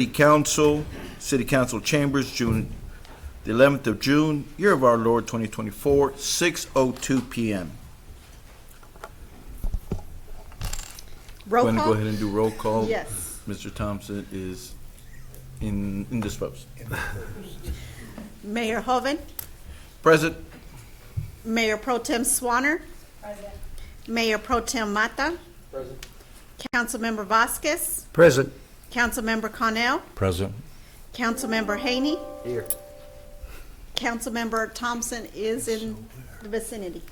City Council Chambers, June the 11th of June, year of our Lord 2024, 6:02 p.m. Roll Going to go call? ahead and do roll call. Yes. Mr. Thompson is indisposed. Mayor Hoven, Present. Mayor Pro Tem Swanner, Mayor Pro Tem Mata, Councilmember Vasquez, Present. Councilmember Connell, Present. Councilmember Haney, Here. Councilmember Thompson is in the vicinity.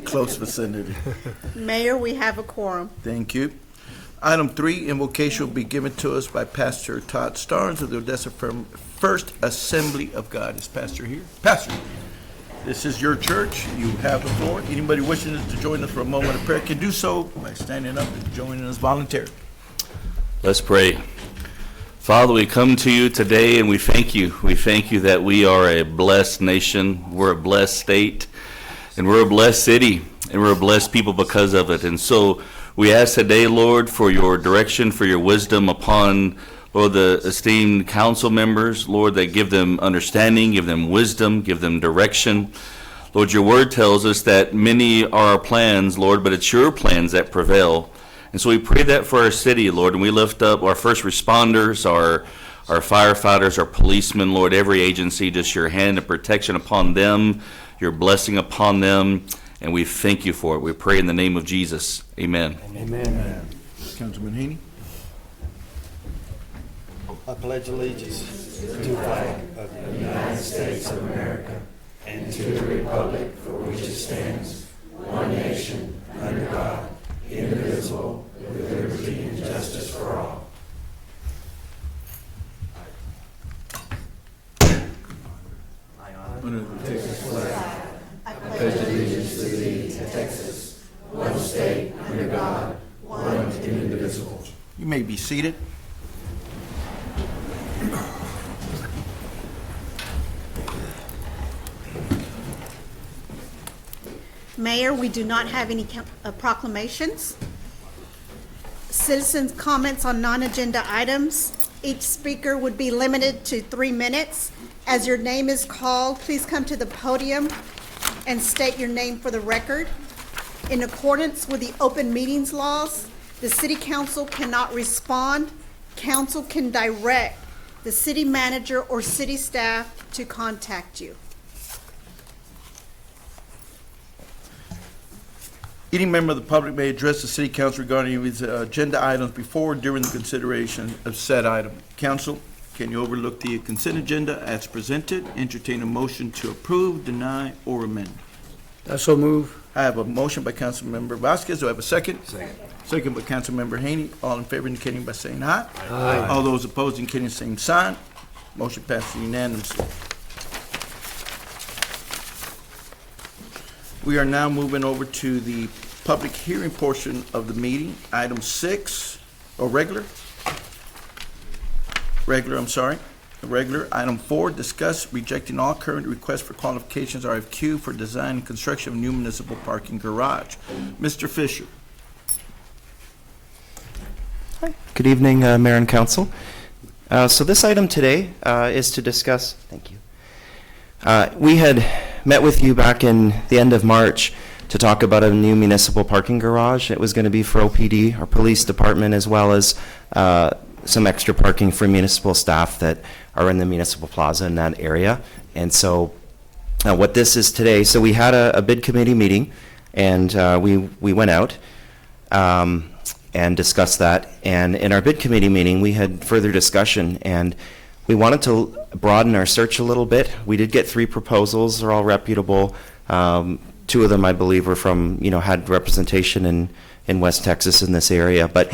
Close vicinity. Mayor, we have a quorum. Thank you. Item 3, invocation will be given to us by Pastor Todd Starnes of the Odessa First Assembly of God. Is Pastor here? Pastor, this is your church. You have the floor. Anybody wishing to join us for a moment of prayer can do so by standing up and joining us voluntarily. Let's pray. Father, we come to you today and we thank you. We thank you that we are a blessed nation, we're a blessed state, and we're a blessed city, and we're a blessed people because of it. And so we ask today, Lord, for your direction, for your wisdom upon, Lord, the esteemed council members, Lord, that give them understanding, give them wisdom, give them direction. Lord, your word tells us that many are our plans, Lord, but it's your plans that prevail. And so we pray that for our city, Lord, and we lift up our first responders, our firefighters, our policemen, Lord, every agency, just your hand of protection upon them, your blessing upon them, and we thank you for it. We pray in the name of Jesus. Amen. Amen. Councilman Haney. I pledge allegiance to the flag of the United States of America and to the republic for which it stands, one nation, under God, indivisible, with liberty and justice for all. You may be seated. Mayor, we do not have any proclamations. Citizens' comments on non-agenda items. Each speaker would be limited to 3 minutes. As your name is called, please come to the podium and state your name for the record. In accordance with the open meetings laws, the city council cannot respond. Council can direct the city manager or city staff to contact you. Any member of the public may address the city council regarding these agenda items before or during the consideration of said item. Council, can you overlook the consent agenda as presented? Entertain a motion to approve, deny, or amend. I so move. I have a motion by Councilmember Vasquez. Do I have a second? Second by Councilmember Haney. All in favor indicating by saying aye. Aye. All those opposed indicating the same sign. Motion passes unanimously. We are now moving over to the public hearing portion of the meeting. Item 6, or regular. Item 4, discuss rejecting all current requests for qualifications RFQ for design and construction of new municipal parking garage. Mr. Fisher. Good evening, Mayor and Council. So this item today is to discuss, thank you. We had met with you back in the end of March to talk about a new municipal parking garage. It was going to be for OPD, our police department, as well as some extra parking for municipal staff that are in the municipal plaza in that area. And so what this is today, so we had a bid committee meeting, and we went out and discussed that. And in our bid committee meeting, we had further discussion, and we wanted to broaden our search a little bit. We did get 3 proposals. They're all reputable. 2 of them, I believe, were from, had representation in West Texas in this area. But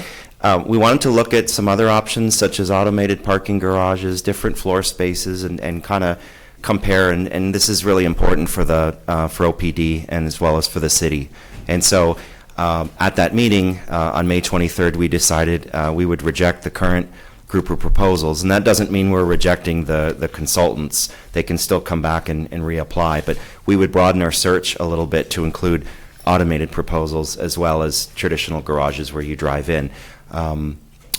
we wanted to look at some other options, such as automated parking garages, different floor spaces, and kind of compare. And this is really important for for OPD and as well as for the city. And so at that meeting on May 23rd, we decided we would reject the current group of proposals, and that doesn't mean we're rejecting the consultants. They can still come back and reapply, but we would broaden our search a little bit to include automated proposals as well as traditional garages where you drive in.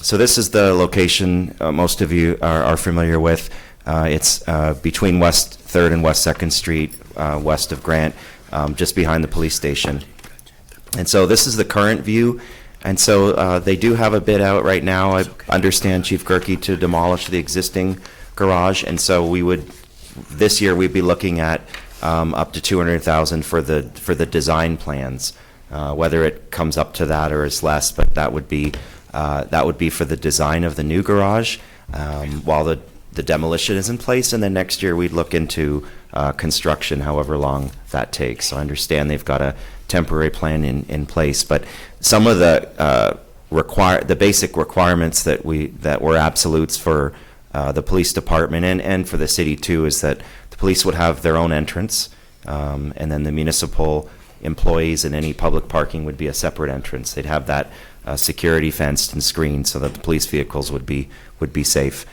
So this is the location most of you are familiar with. It's between West 3rd and West 2nd Street, west of Grant, just behind the police station. And so this is the current view. And so they do have a bid out right now. I understand, Chief Gerke, to demolish the existing garage. And so this year we'd be looking at up to $200,000 for the design plans. Whether it comes up to that or is less, but that would be for the design of the new garage, while the demolition is in place. And then next year we'd look into construction, however long that takes. So I understand they've got a temporary plan in place, but some of the basic requirements that were absolutes for the police department and for the city too is that the police would have their own entrance, and then the municipal employees and any public parking would be a separate entrance. They'd have that security fenced and screened so that the police vehicles would be safe.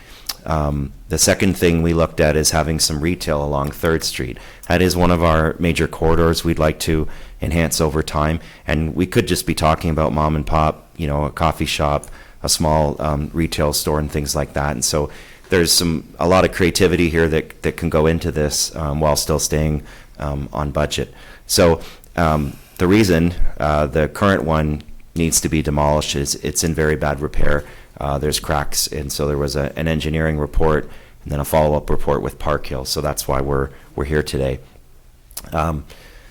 The second thing we looked at is having some retail along 3rd Street. That is one of our major corridors we'd like to enhance over time. And we could just be talking about mom and pop, a coffee shop, a small retail store and things like that. And so there's a lot of creativity here that can go into this while still staying on budget. So the reason the current one needs to be demolished is it's in very bad repair. There's cracks, and so there was an engineering report and then a follow-up report with Park Hill. So that's why we're here today.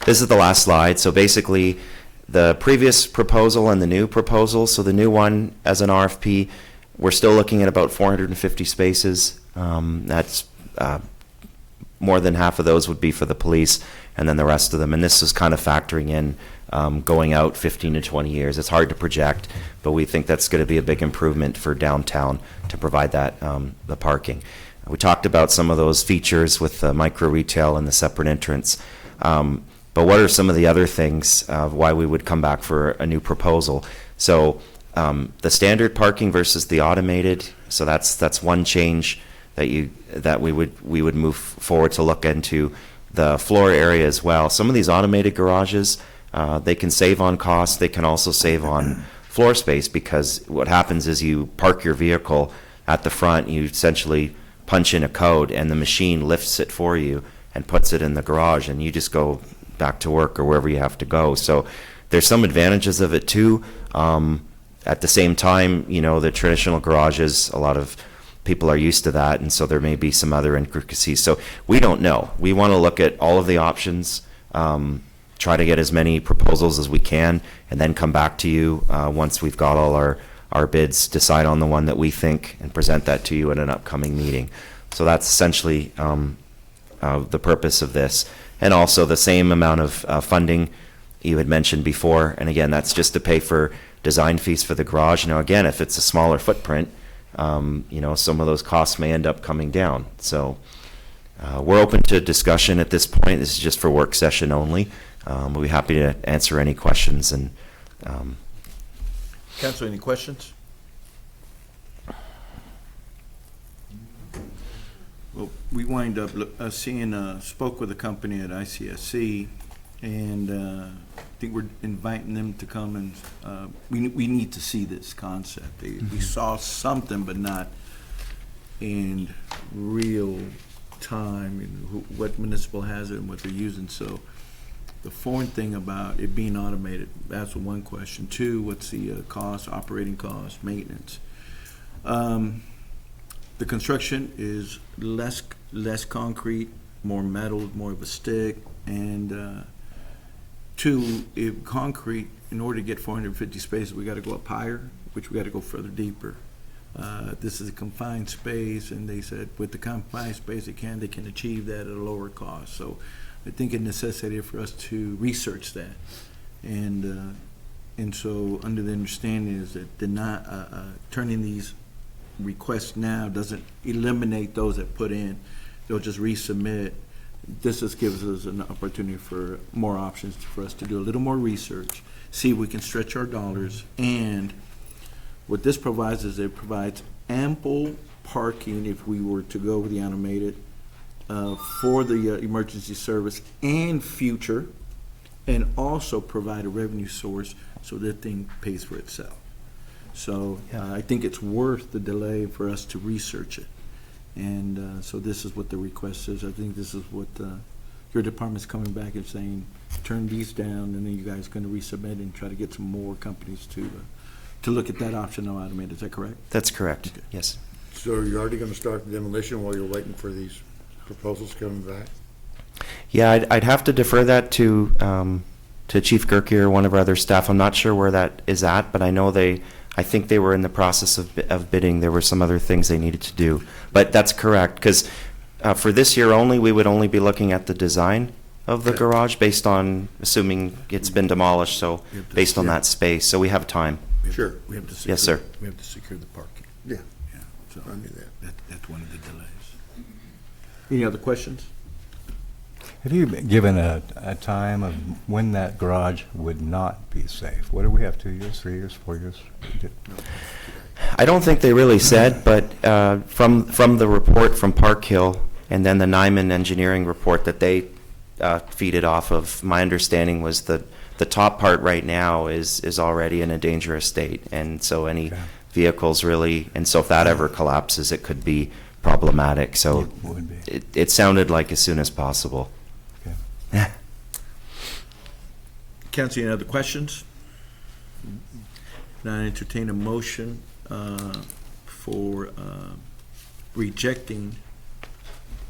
This is the last slide. So basically, the previous proposal and the new proposal. So the new one, as an RFP, we're still looking at about 450 spaces. That's more than half of those would be for the police, and then the rest of them. And this is kind of factoring in going out 15 to 20 years. It's hard to project, but we think that's going to be a big improvement for downtown to provide that the parking. We talked about some of those features with the micro retail and the separate entrance. But what are some of the other things of why we would come back for a new proposal? So the standard parking versus the automated. So that's one change that we would move forward to look into. The floor area as well. Some of these automated garages, they can save on cost. They can also save on floor space, because what happens is you park your vehicle at the front, you essentially punch in a code, and the machine lifts it for you and puts it in the garage, and you just go back to work or wherever you have to go. So there's some advantages of it too. At the same time, the traditional garages, a lot of people are used to that, and so there may be some other intricacies. So we don't know. We want to look at all of the options, try to get as many proposals as we can, and then come back to you once we've got all our bids, decide on the one that we think, and present that to you at an upcoming meeting. So that's essentially the purpose of this. And also the same amount of funding you had mentioned before. And again, that's just to pay for design fees for the garage. Now, again, if it's a smaller footprint, some of those costs may end up coming down. So we're open to discussion at this point. This is just for work session only. We'll be happy to answer any questions. And Council, any questions? Well, we wind up spoke with a company at ICSC, and I think we're inviting them to come, and we need to see this concept. We saw something, but not in real time, what municipal has it and what they're using. So the foreign thing about it being automated, that's one question. Two, what's the cost, operating cost, maintenance? The construction is less concrete, more metal, more of a stick, and two, if concrete, in order to get 450 spaces, we got to go up higher, which we got to go further deeper. This is a confined space, and they said with the confined space they can achieve that at a lower cost. So I think it necessitated for us to research that, and so under the understanding is that turning these requests now doesn't eliminate those that put in. They'll just resubmit. This just gives us an opportunity for more options for us to do a little more research, see if we can stretch our dollars. And what this provides is it provides ample parking if we were to go with the automated for the emergency service and future, and also provide a revenue source so that thing pays for itself. So I think it's worth the delay for us to research it. And so this is what the request is. I think this is what your department's coming back and saying, turn these down, and then you guys are going to resubmit and try to get some more companies to look at that option of automated. Is that correct? That's correct, Okay. yes. So you're already gonna start the demolition while you're waiting for these proposals coming back? Yeah, I'd have to defer that to Chief Gerke or one of our other staff. I'm not sure where that is at, but I know I think they were in the process of bidding. There were some other things they needed to do. But that's correct, because for this year only, we would only be looking at the design of the Okay. garage based on, assuming it's been demolished, so We have to- based on yeah. that space, so we have time. Sure. We have to Yes, sir. We have to secure the parking. Yeah, Yeah, so I knew that. that's one of the delays. Any other questions? Have you been given a time of when that garage would not be safe? What do we have, 2 years, 3 years, 4 years? I don't think they really said, but from the report from Park Hill and then the Nyman Engineering report that they feed it off of, my understanding was that the top part right now is already in a dangerous state, and so any Okay. vehicles really, and so if that ever collapses, it could be problematic. So It would be. it sounded like as soon as possible. Okay. Council, any other questions? Now I entertain a motion for rejecting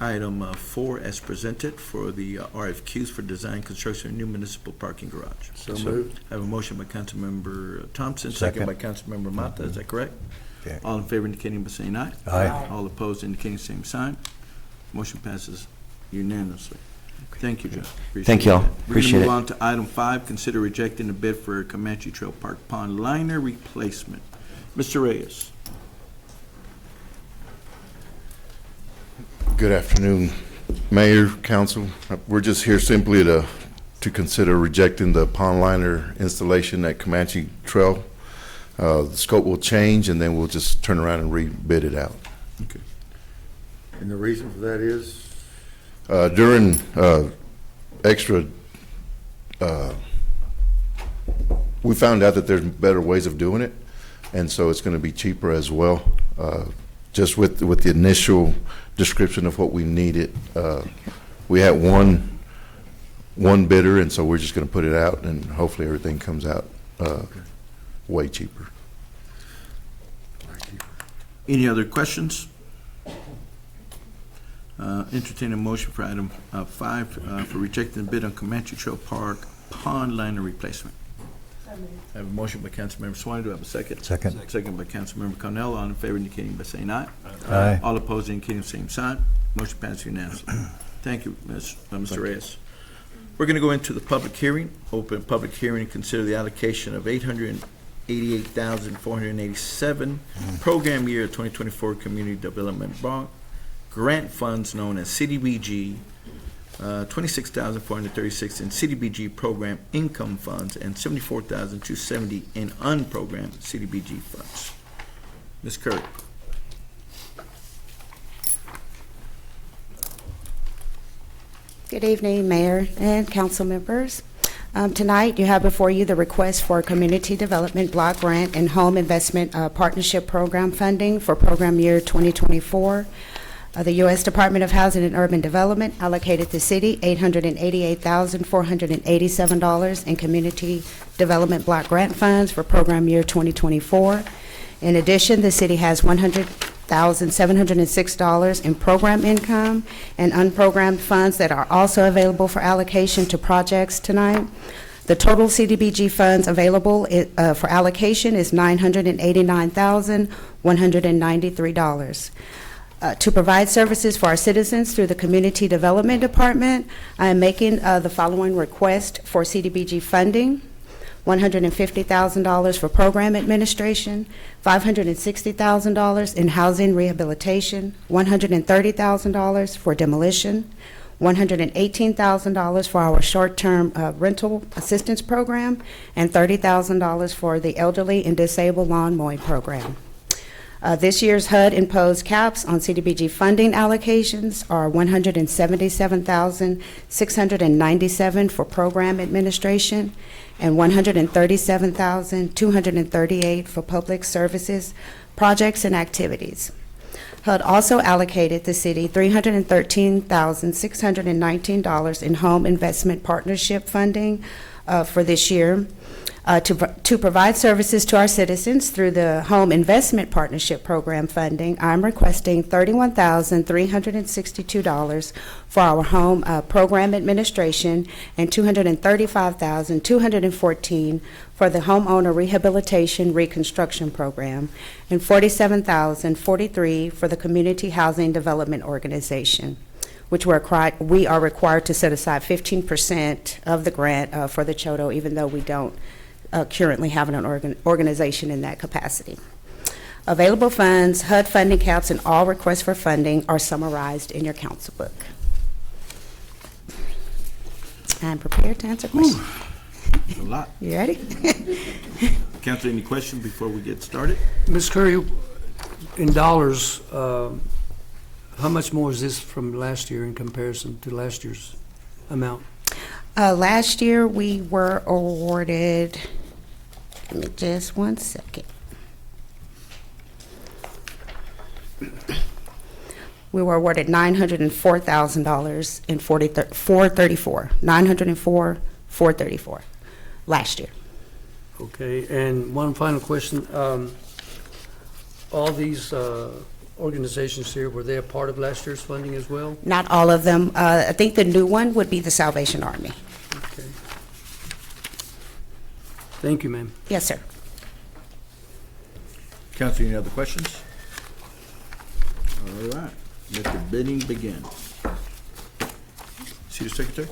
item 4 as presented for the RFQs for design, construction, of new municipal parking garage. So moved. I have a motion by Councilmember Thompson, second by Second. Councilmember Mata. Is that correct? Okay. All in favor indicating by saying aye. Aye. All opposed indicating same sign. Motion passes unanimously. Thank you, John. Thank y'all. We're Appreciate going it. to move on to item 5, consider rejecting the bid for Comanche Trail Park Pond Liner replacement. Mr. Reyes. Good afternoon, Mayor, Council. We're just here simply to consider rejecting the pond liner installation at Comanche Trail. The scope will change, and then we'll just turn around and rebid it out. Okay. And the reason for that is? During extra, we found out that there's better ways of doing it, and so it's going to be cheaper as well. Just with the initial description of what we needed, we had one bidder, and so we're just going to put it out, and hopefully everything comes out way cheaper. Any other questions? Entertain a motion for item 5 for rejecting the bid on Comanche Trail Park Pond Liner replacement. I have a motion by Councilmember Swanee. Do I have a second? Second. Second by Councilmember Cornell. All in favor indicating by saying aye. Aye. All opposed indicating the same sign. Motion passes unanimously. Thank you, Mr. Reyes. We're going to go into the public hearing. Open public hearing and consider the allocation of $888,487 program year 2024 Community Development Block Grant funds known as CDBG, $26,436 in CDBG program income funds, and $74,270 in unprogrammed CDBG funds. Ms. Curry. Good evening, Mayor and council members. Tonight, you have before you the request for Community Development Block Grant and Home Investment Partnership Program funding for program year 2024. The U.S. Department of Housing and Urban Development allocated the city $888,487 in Community Development Block Grant funds for program year 2024. In addition, the city has $100,706 in program income and unprogrammed funds that are also available for allocation to projects tonight. The total CDBG funds available for allocation is $989,193. To provide services for our citizens through the Community Development Department, I am making the following request for CDBG funding: $150,000 for program administration, $560,000 in housing rehabilitation, $130,000 for demolition, $118,000 for our short-term rental assistance program, and $30,000 for the elderly and disabled lawn mowing program. This year's HUD imposed caps on CDBG funding allocations are $177,697 for program administration and $137,238 for public services, projects, and activities. HUD also allocated the city $313,619 in home investment partnership funding for this year to provide services to our citizens through the Home Investment Partnership Program funding. I'm requesting $31,362 for our home program administration and $235,214 for the homeowner rehabilitation reconstruction program and $47,043 for the Community Housing Development Organization, which we are required to set aside 15% of the grant for the CHODO, even though we don't currently have an organization in that capacity. Available funds, HUD funding caps, and all requests for funding are summarized in your council book. I'm prepared to answer questions. A lot. You ready? Council, any questions before we get started? Ms. Curry, in dollars, how much more is this from last year in comparison to last year's amount? Last year, we were awarded, give me just one second. We were awarded $904,000 in $434 last year. Okay, and one final question. All these organizations here, were they a part of last year's funding as well? Not all of them. I think the new one would be the Salvation Army. Okay. Thank you, ma'am. Yes, sir. Council, any other questions? All right, let the bidding begin. City Secretary?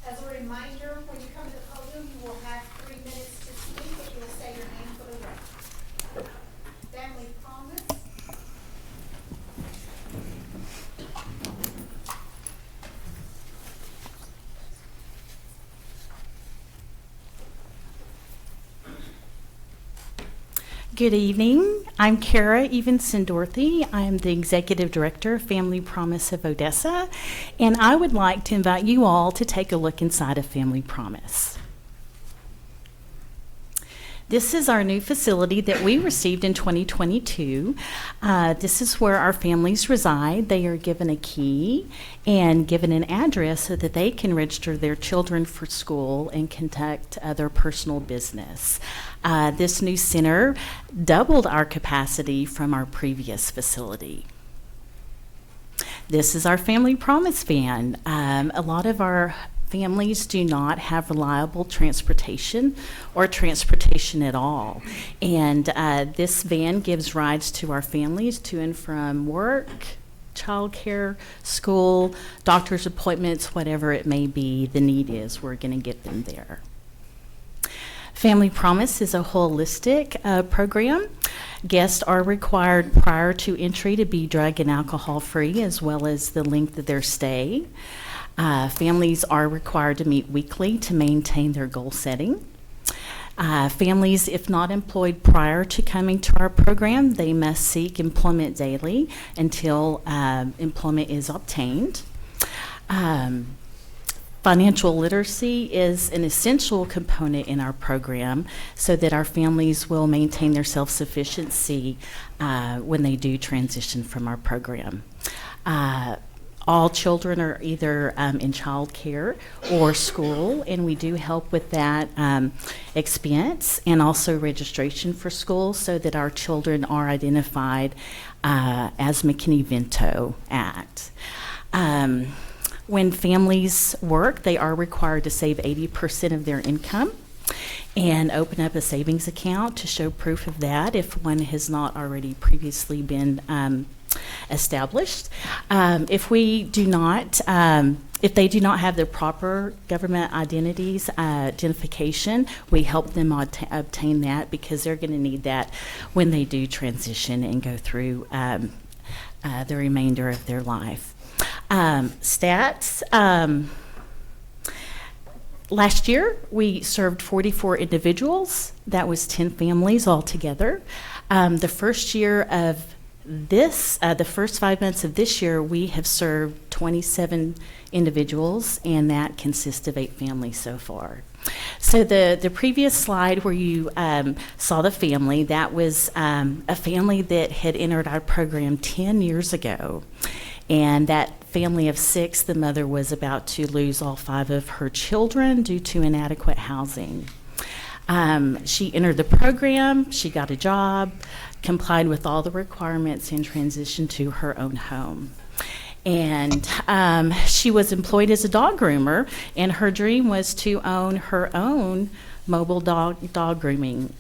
As a reminder, when you come to the podium, you will have 3 minutes to speak if you will say your name for the record. Family Promise. Good evening. I'm Kara Evenson Dorothy. I am the Executive Director of Family Promise of Odessa, and I would like to invite you all to take a look inside of Family Promise. This is our new facility that we received in 2022. This is where our families reside. They are given a key and given an address so that they can register their children for school and conduct their personal business. This new center doubled our capacity from our previous facility. This is our Family Promise van. A lot of our families do not have reliable transportation or transportation at all. And this van gives rides to our families to and from work, childcare, school, doctor's appointments, whatever it may be the need is, we're going to get them there. Family Promise is a holistic program. Guests are required prior to entry to be drug and alcohol free, as well as the length of their stay. Families are required to meet weekly to maintain their goal setting. Families, if not employed prior to coming to our program, they must seek employment daily until employment is obtained. Financial literacy is an essential component in our program so that our families will maintain their self-sufficiency when they do transition from our program. All children are either in child care or school, and we do help with that expense and also registration for school so that our children are identified as McKinney-Vento Act. When families work, they are required to save 80% of their income and open up a savings account to show proof of that if one has not already previously been established. If they do not have their proper government identification, we help them obtain that because they're going to need that when they do transition and go through the remainder of their life. Stats. Last year, we served 44 individuals. That was 10 families altogether. The first year of The first 5 months of this year, we have served 27 individuals, and that consists of 8 families so far. So the previous slide where you saw the family, that was a family that had entered our program 10 years ago. And that family of 6, the mother was about to lose all 5 of her children due to inadequate housing. She entered the program, she got a job, complied with all the requirements, and transitioned to her own home. And she was employed as a dog groomer, and her dream was to own her own mobile dog grooming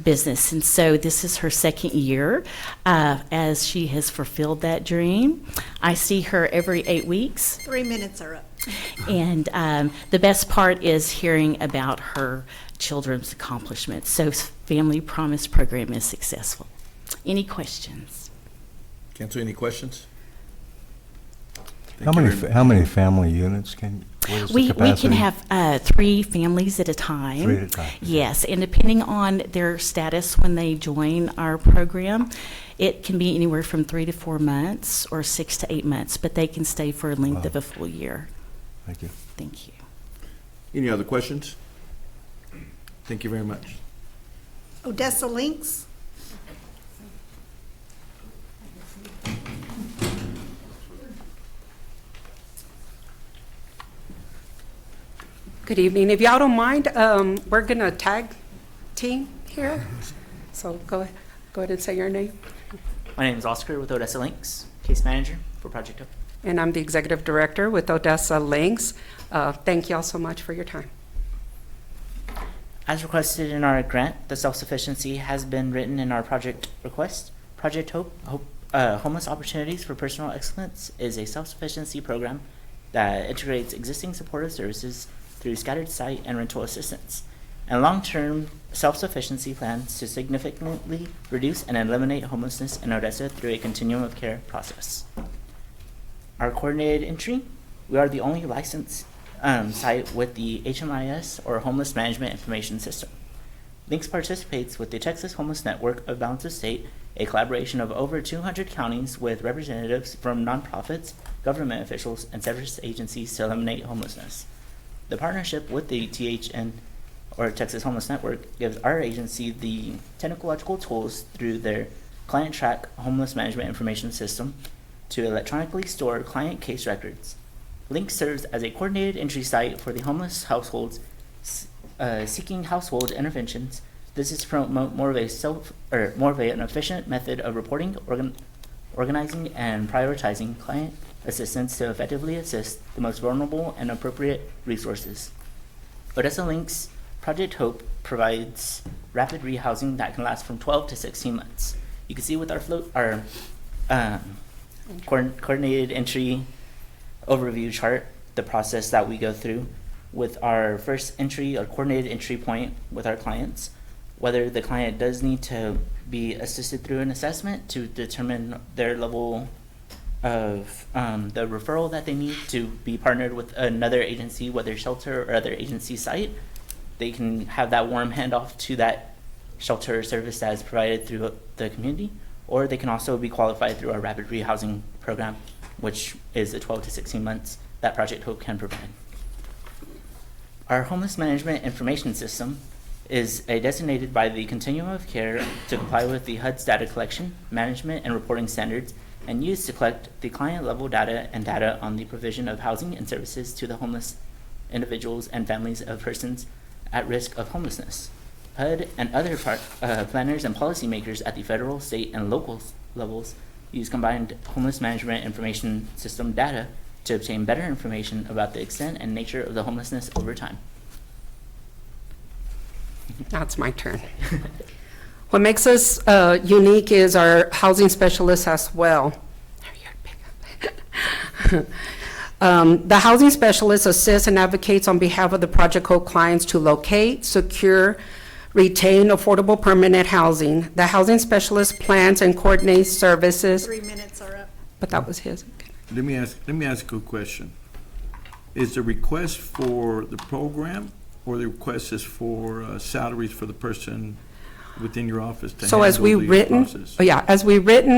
business. And so this is her second year as she has fulfilled that dream. I see her every 8 weeks. 3 minutes are up. And the best part is hearing about her children's accomplishments. So Family Promise program is successful. Any questions? Council, any questions? How many family units what is the We capacity? can have 3 families at a time. 3 at a time. Yes, and depending on their status when they join our program, it can be anywhere from 3 to 4 months or 6 to 8 months, but they can stay for a length Wow. of a full year. Thank you. Thank you. Any other questions? Thank you very much. Odessa Links. Good evening. If y'all don't mind, we're going to tag team here. So go ahead and say your name. My name is Oscar with Odessa Links, case manager for Project Hope. And I'm the executive director with Odessa Links. Thank y'all so much for your time. As requested in our grant, the self-sufficiency has been written in our project request. Project Hope, Homeless Opportunities for Personal Excellence, is a self-sufficiency program that integrates existing supportive services through scattered site and rental assistance, and long-term self-sufficiency plans to significantly reduce and eliminate homelessness in Odessa through a continuum of care process. Our coordinated entry, we are the only licensed site with the HMIS, or Homeless Management Information System. Links participates with the Texas Homeless Network of Balance of State, a collaboration of over 200 counties with representatives from nonprofits, government officials, and service agencies to eliminate homelessness. The partnership with the THN, or Texas Homeless Network, gives our agency the technological tools through their Client Track Homeless Management Information System to electronically store client case records. Link serves as a coordinated entry site for the homeless households seeking household interventions. This is to promote more of an efficient method of reporting, organizing, and prioritizing client assistance to effectively assist the most vulnerable and appropriate resources. Odessa Links Project Hope provides rapid rehousing that can last from 12 to 16 months. You can see with our coordinated entry overview chart the process that we go through with our first entry or coordinated entry point with our clients, whether the client does need to be assisted through an assessment to determine their level of the referral that they need to be partnered with another agency, whether shelter or other agency site. They can have that warm handoff to that shelter service that is provided through the community, or they can also be qualified through our rapid rehousing program, which is the 12 to 16 months that Project Hope can provide. Our homeless management information system is designated by the Continuum of Care to comply with the HUD's data collection, management, and reporting standards, and used to collect the client-level data and data on the provision of housing and services to the homeless individuals and families of persons at risk of homelessness. HUD and other planners and policymakers at the federal, state, and local levels use combined homeless management information system data to obtain better information about the extent and nature of the homelessness over time. Now it's my turn. What makes us unique is our housing specialists as well. The housing specialist assists and advocates on behalf of the Project Hope clients to locate, secure, retain affordable permanent housing. The housing specialist plans and coordinates services. 3 minutes are up. But that was his. Let me ask you a question. Is the request for the program, or the request is for salaries for the person within your office to So as handle we the written, process?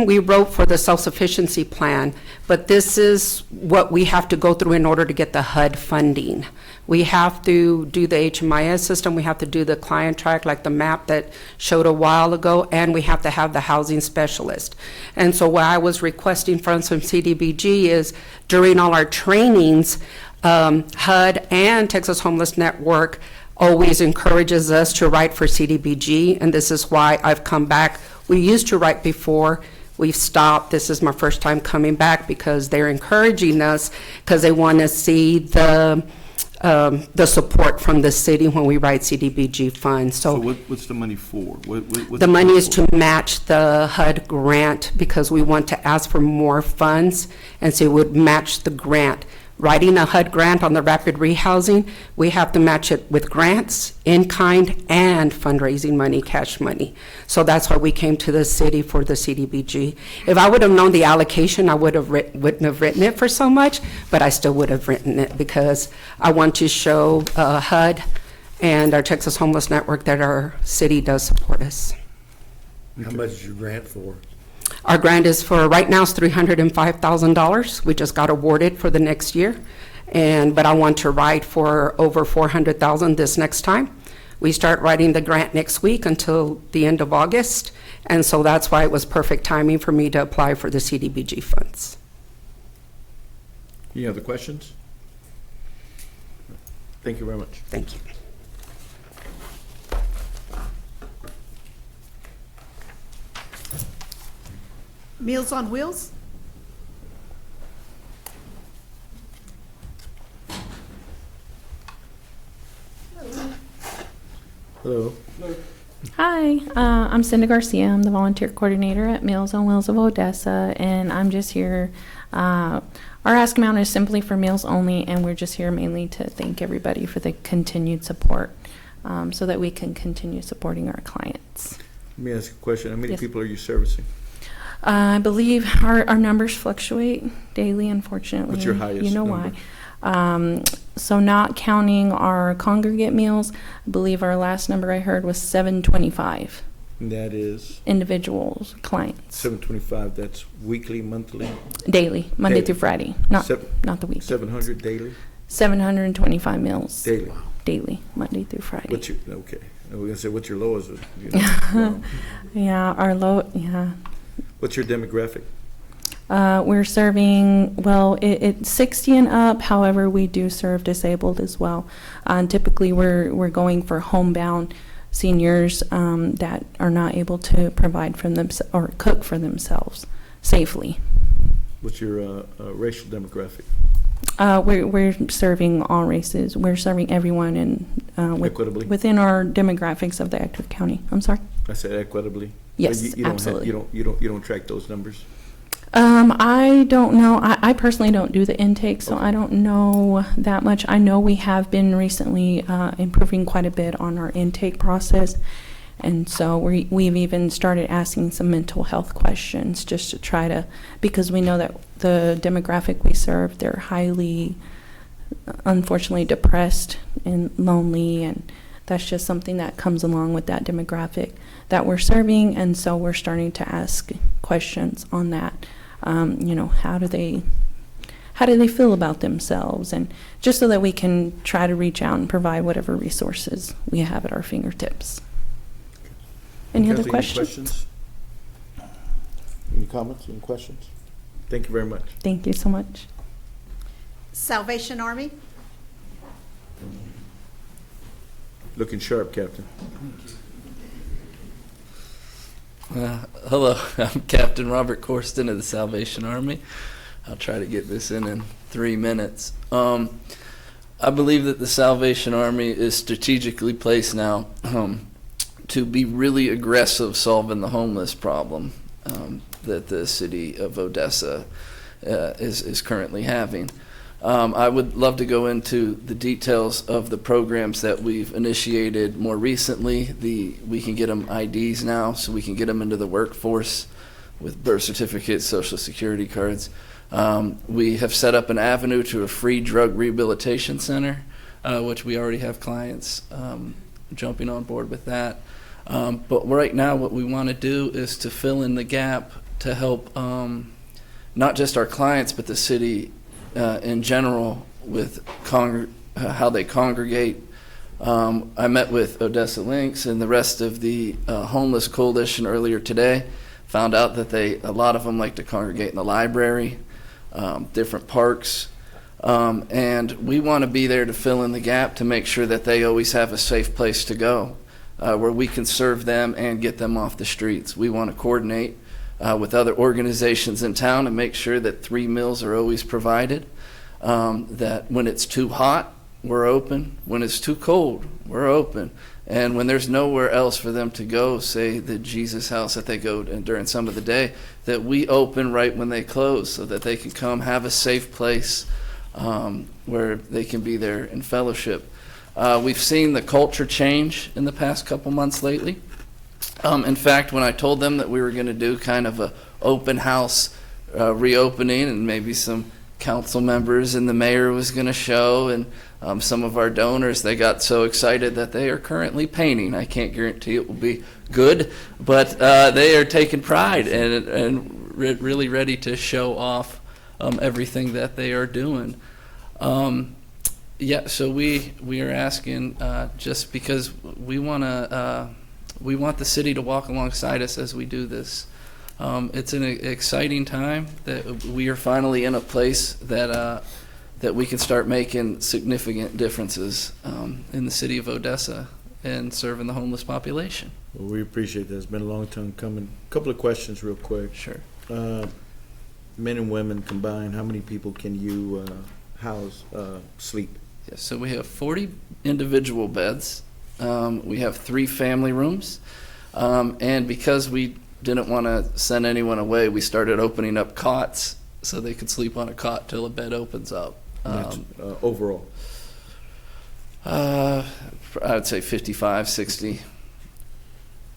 we wrote for the self-sufficiency plan, but this is what we have to go through in order to get the HUD funding. We have to do the HMIS system, we have to do the client track, like the map that showed a while ago, and we have to have the housing specialist. And so what I was requesting from CDBG is during all our trainings, HUD and Texas Homeless Network always encourages us to write for CDBG, and this is why I've come back. We used to write before, we've stopped. This is my first time coming back because they're encouraging us because they want to see the support from the city when we write CDBG funds. So what's the money for? What's The money is for? to match the HUD grant because we want to ask for more funds, and so it would match the grant. Writing a HUD grant on the rapid rehousing, we have to match it with grants, in-kind, and fundraising money, cash money. So that's why we came to the city for the CDBG. If I would have known the allocation, I wouldn't have written it for so much, but I still would have written it because I want to show HUD and our Texas Homeless Network that our city does support us. How much is your grant for? Our grant is for, right now, it's $305,000. We just got awarded for the next year. But I want to write for over $400,000 this next time. We start writing the grant next week until the end of August. And so that's why it was perfect timing for me to apply for the CDBG funds. Any other questions? Thank you very much. Thank you. Meals on Wheels? Hello. Hi, I'm Cindy Garcia. I'm the volunteer coordinator at Meals on Wheels of Odessa, and I'm just here. Our ask amount is simply for meals only, and we're just here mainly to thank everybody for the continued support so that we can continue supporting our clients. Let me ask a question. How many Yes. people are you servicing? I believe our numbers fluctuate daily, unfortunately. What's your highest You know number? why. So not counting our congregate meals, I believe our last number I heard was 725 And that is individuals, clients, 725. That's weekly, monthly? daily, Monday Daily. through Friday, not Seven- not the week. 700 daily? 725 meals Daily. daily, Monday through Friday. What's your, okay. I was gonna say, what's your lowest? You know, wow. Yeah, our low, yeah. What's your demographic? We're serving, well, it's 60 and up. However, we do serve disabled as well. Typically, we're going for homebound seniors that are not able to provide for them or cook for themselves safely. What's your racial demographic? We're serving all races. We're serving everyone Equitably? within our demographics of the Ector County. I'm sorry. I said equitably? Yes, You don't have- absolutely. You don't track those numbers? I don't know. I personally don't do the intake, so I don't know that much. I know we have been recently improving quite a bit on our intake process, and so we've even started asking some mental health questions just to try to, because we know that the demographic we serve, they're highly, unfortunately, depressed and lonely, and that's just something that comes along with that demographic that we're serving, and so we're starting to ask questions on that. You know, how do they feel about themselves, and just so that we can try to reach out and provide whatever resources we have at our fingertips. Any other Kathy, questions? Any comments, any questions? Thank you very much. Thank you so much. Salvation Army? Looking sharp, Captain. Hello, I'm Captain Robert Corsten of the Salvation Army. I'll try to get this in 3 minutes. I believe that the Salvation Army is strategically placed now to be really aggressive solving the homeless problem that the city of Odessa is currently having. I would love to go into the details of the programs that we've initiated more recently. We can get them IDs now, so we can get them into the workforce with birth certificates, social security cards. We have set up an avenue to a free drug rehabilitation center, which we already have clients jumping on board with that. But right now, what we want to do is to fill in the gap to help not just our clients, but the city in general with how they congregate. I met with Odessa Links and the rest of the Homeless Coalition earlier today. Found out that a lot of them like to congregate in the library, different parks. And we want to be there to fill in the gap to make sure that they always have a safe place to go, where we can serve them and get them off the streets. We want to coordinate with other organizations in town and make sure that 3 meals are always provided, that when it's too hot, we're open. When it's too cold, we're open. And when there's nowhere else for them to go, say the Jesus House that they go to during some of the day, that we open right when they close so that they can come have a safe place where they can be there in fellowship. We've seen the culture change in the past couple months lately. In fact, when I told them that we were going to do kind of a open house reopening, and maybe some council members and the mayor was going to show, and some of our donors, they got so excited that they are currently painting. I can't guarantee it will be good, but they are taking pride and really ready to show off everything that they are doing. Yeah, so we are asking just because we want the city to walk alongside us as we do this. It's an exciting time that we are finally in a place that we can start making significant differences in the city of Odessa and serving the homeless population. Well, we appreciate that. It's been a long time coming. Couple of questions real quick. Sure. Men and women combined, how many people can you house, sleep? Yes, so we have 40 individual beds. We have 3 family rooms. And because we didn't want to send anyone away, we started opening up cots so they could sleep on a cot till a bed opens up. Overall? I would say 55, 60.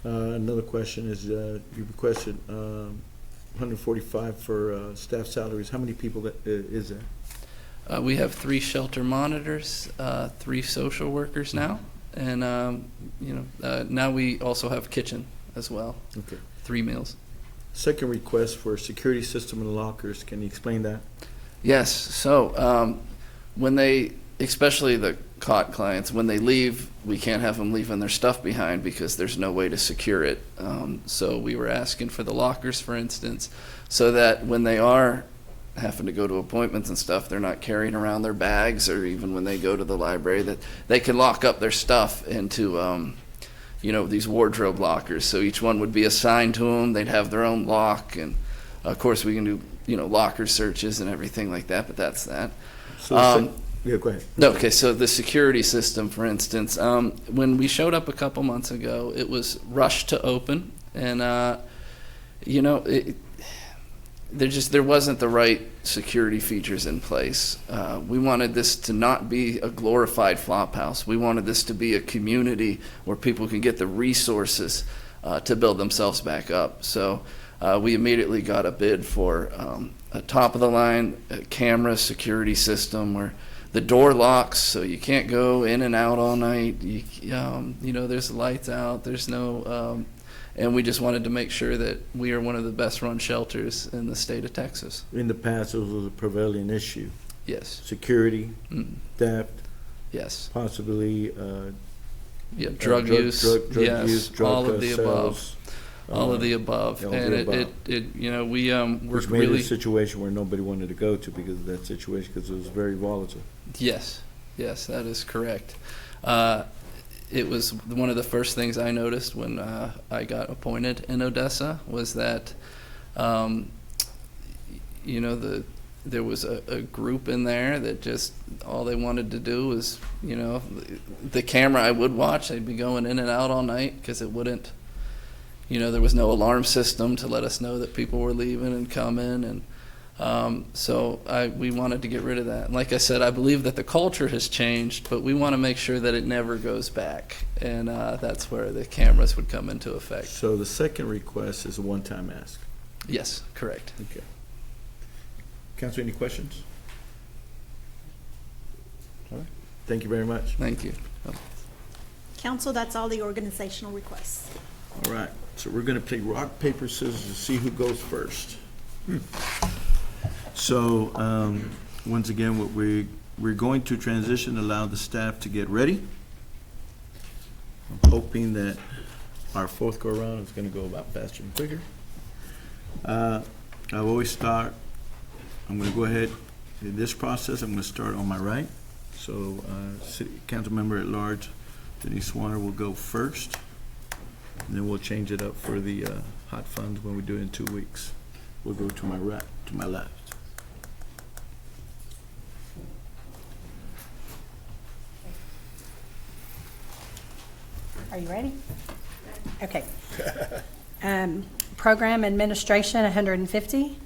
Another question is, you requested 145 for staff salaries. How many people is that? We have 3 shelter monitors, 3 social workers now, and now we also have kitchen as well. Okay. 3 meals. Second request for security system and lockers. Can you explain that? Yes. So when they, especially the COT clients, when they leave, we can't have them leaving their stuff behind because there's no way to secure it. So we were asking for the lockers, for instance, so that when they are having to go to appointments and stuff, they're not carrying around their bags, or even when they go to the library, that they can lock up their stuff into these wardrobe lockers. So each one would be assigned to them. They'd have their own lock, and of course we can do locker searches and everything like that. But that's that. So yeah, go ahead. Okay, so the security system, for instance, when we showed up a couple months ago, it was rushed to open, and there wasn't the right security features in place. We wanted this to not be a glorified flop house. We wanted this to be a community where people can get the resources to build themselves back up. So we immediately got a bid for a top-of-the-line camera security system where the door locks, so you can't go in and out all night. There's lights out. There's no... and we just wanted to make sure that we are one of the best-run shelters in the state of Texas. In the past, it was a prevailing issue. Yes. Security, theft. Yes. Possibly. Drug use. Drug yes. use. Drug all of the sales, above. All of the above. And we worked which made really. it a situation where nobody wanted to go to because of that situation, because it was very volatile. Yes. Yes, that is correct. It was one of the first things I noticed when I got appointed in Odessa was that, there was a group in there that just all they wanted to do was, the camera I would watch, they'd be going in and out all night because it wouldn't, there was no alarm system to let us know that people were leaving and coming, and so we wanted to get rid of that. And like I said, I believe that the culture has changed, but we want to make sure that it never goes back, and that's where the cameras would come into effect. So the second request is a one-time ask. Yes, correct. Okay. Council, any questions? All right. Thank you very much. Thank you. Council, that's all the organizational requests. All right, so we're gonna play rock, paper, scissors to see who goes first. So, once again, we're going to transition, allow the staff to get ready. I'm hoping that our fourth go-around is gonna go about faster and quicker. I always start, I'm gonna go ahead, in this process, I'm gonna start on my right. So, City Council Member at Large Denise Swanner will go first. And then we'll change it up for the hot funds when we do it in 2 weeks. We'll go to my right, to my left. Are you ready? Okay. Program Administration, 150.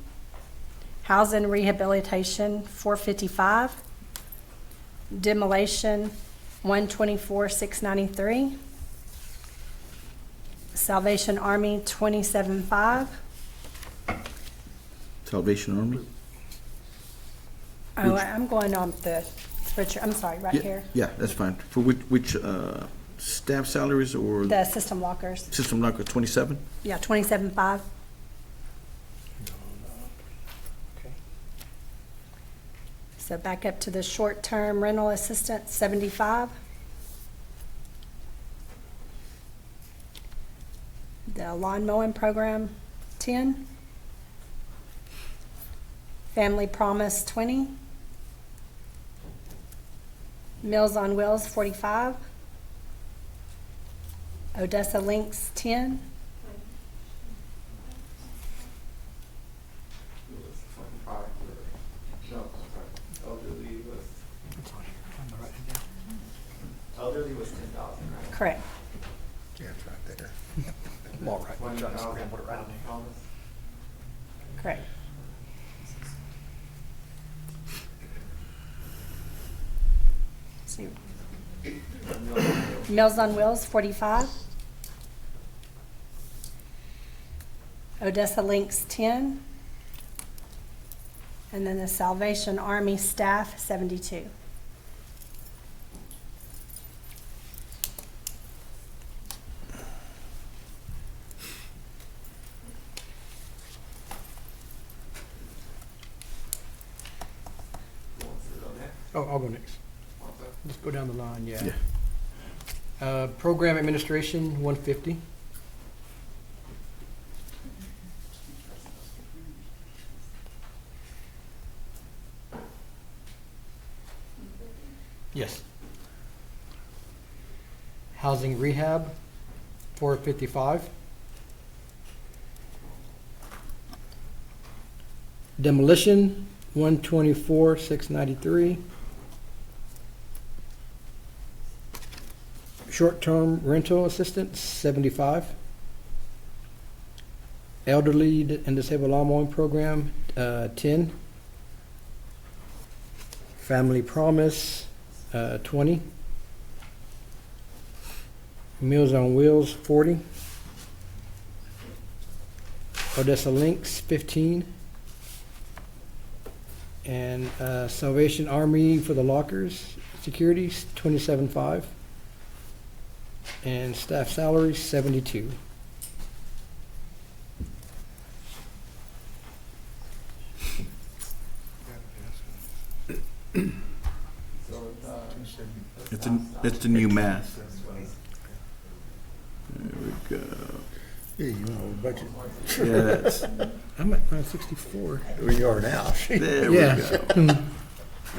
Housing Rehabilitation, 455. Demolition, 124,693. Salvation Army, 27.5. Salvation Army? Oh, I'm going on the switcher, I'm sorry, right Yeah, here. Yeah, that's fine. For which staff salaries or? The system lockers, System locker, 27? yeah, 27.5. So back up to the short-term rental assistant, 75. The lawn mowing program, 10. Family Promise, 20. Meals on Wheels, 45. Odessa Links, 10. Elderly was 10,000, right? Correct. Yeah, it's right there. I'm all right. I'm trying to scramble it around. Correct. See. Meals on Wheels, 45. Odessa Links, 10. And then the Salvation Army staff, 72. Oh, I'll go next. Let's go down the line, yeah. Yeah. Program Administration, 150. Yes. Housing Rehab, 455. Demolition, 124,693. Short-term rental assistant, 75. Elderly and disabled lawn mowing program, 10. Family Promise, 20. Meals on Wheels, 40. Odessa Links, 15. And Salvation Army for the lockers, securities, 27.5. And staff salaries, 72. It's the new math. There we go. Yeah, you know, budget. Yeah, that's, I'm at 964. Where you are now. there we Yeah. go.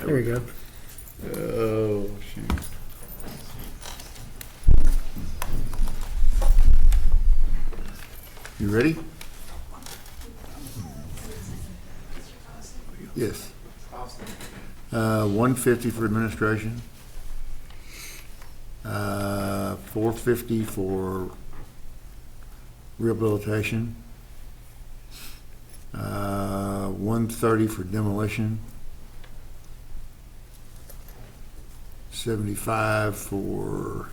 There we go. Oh, shoot. You ready? Yes. 150 for administration. 450 for rehabilitation. 130 for demolition. 75 for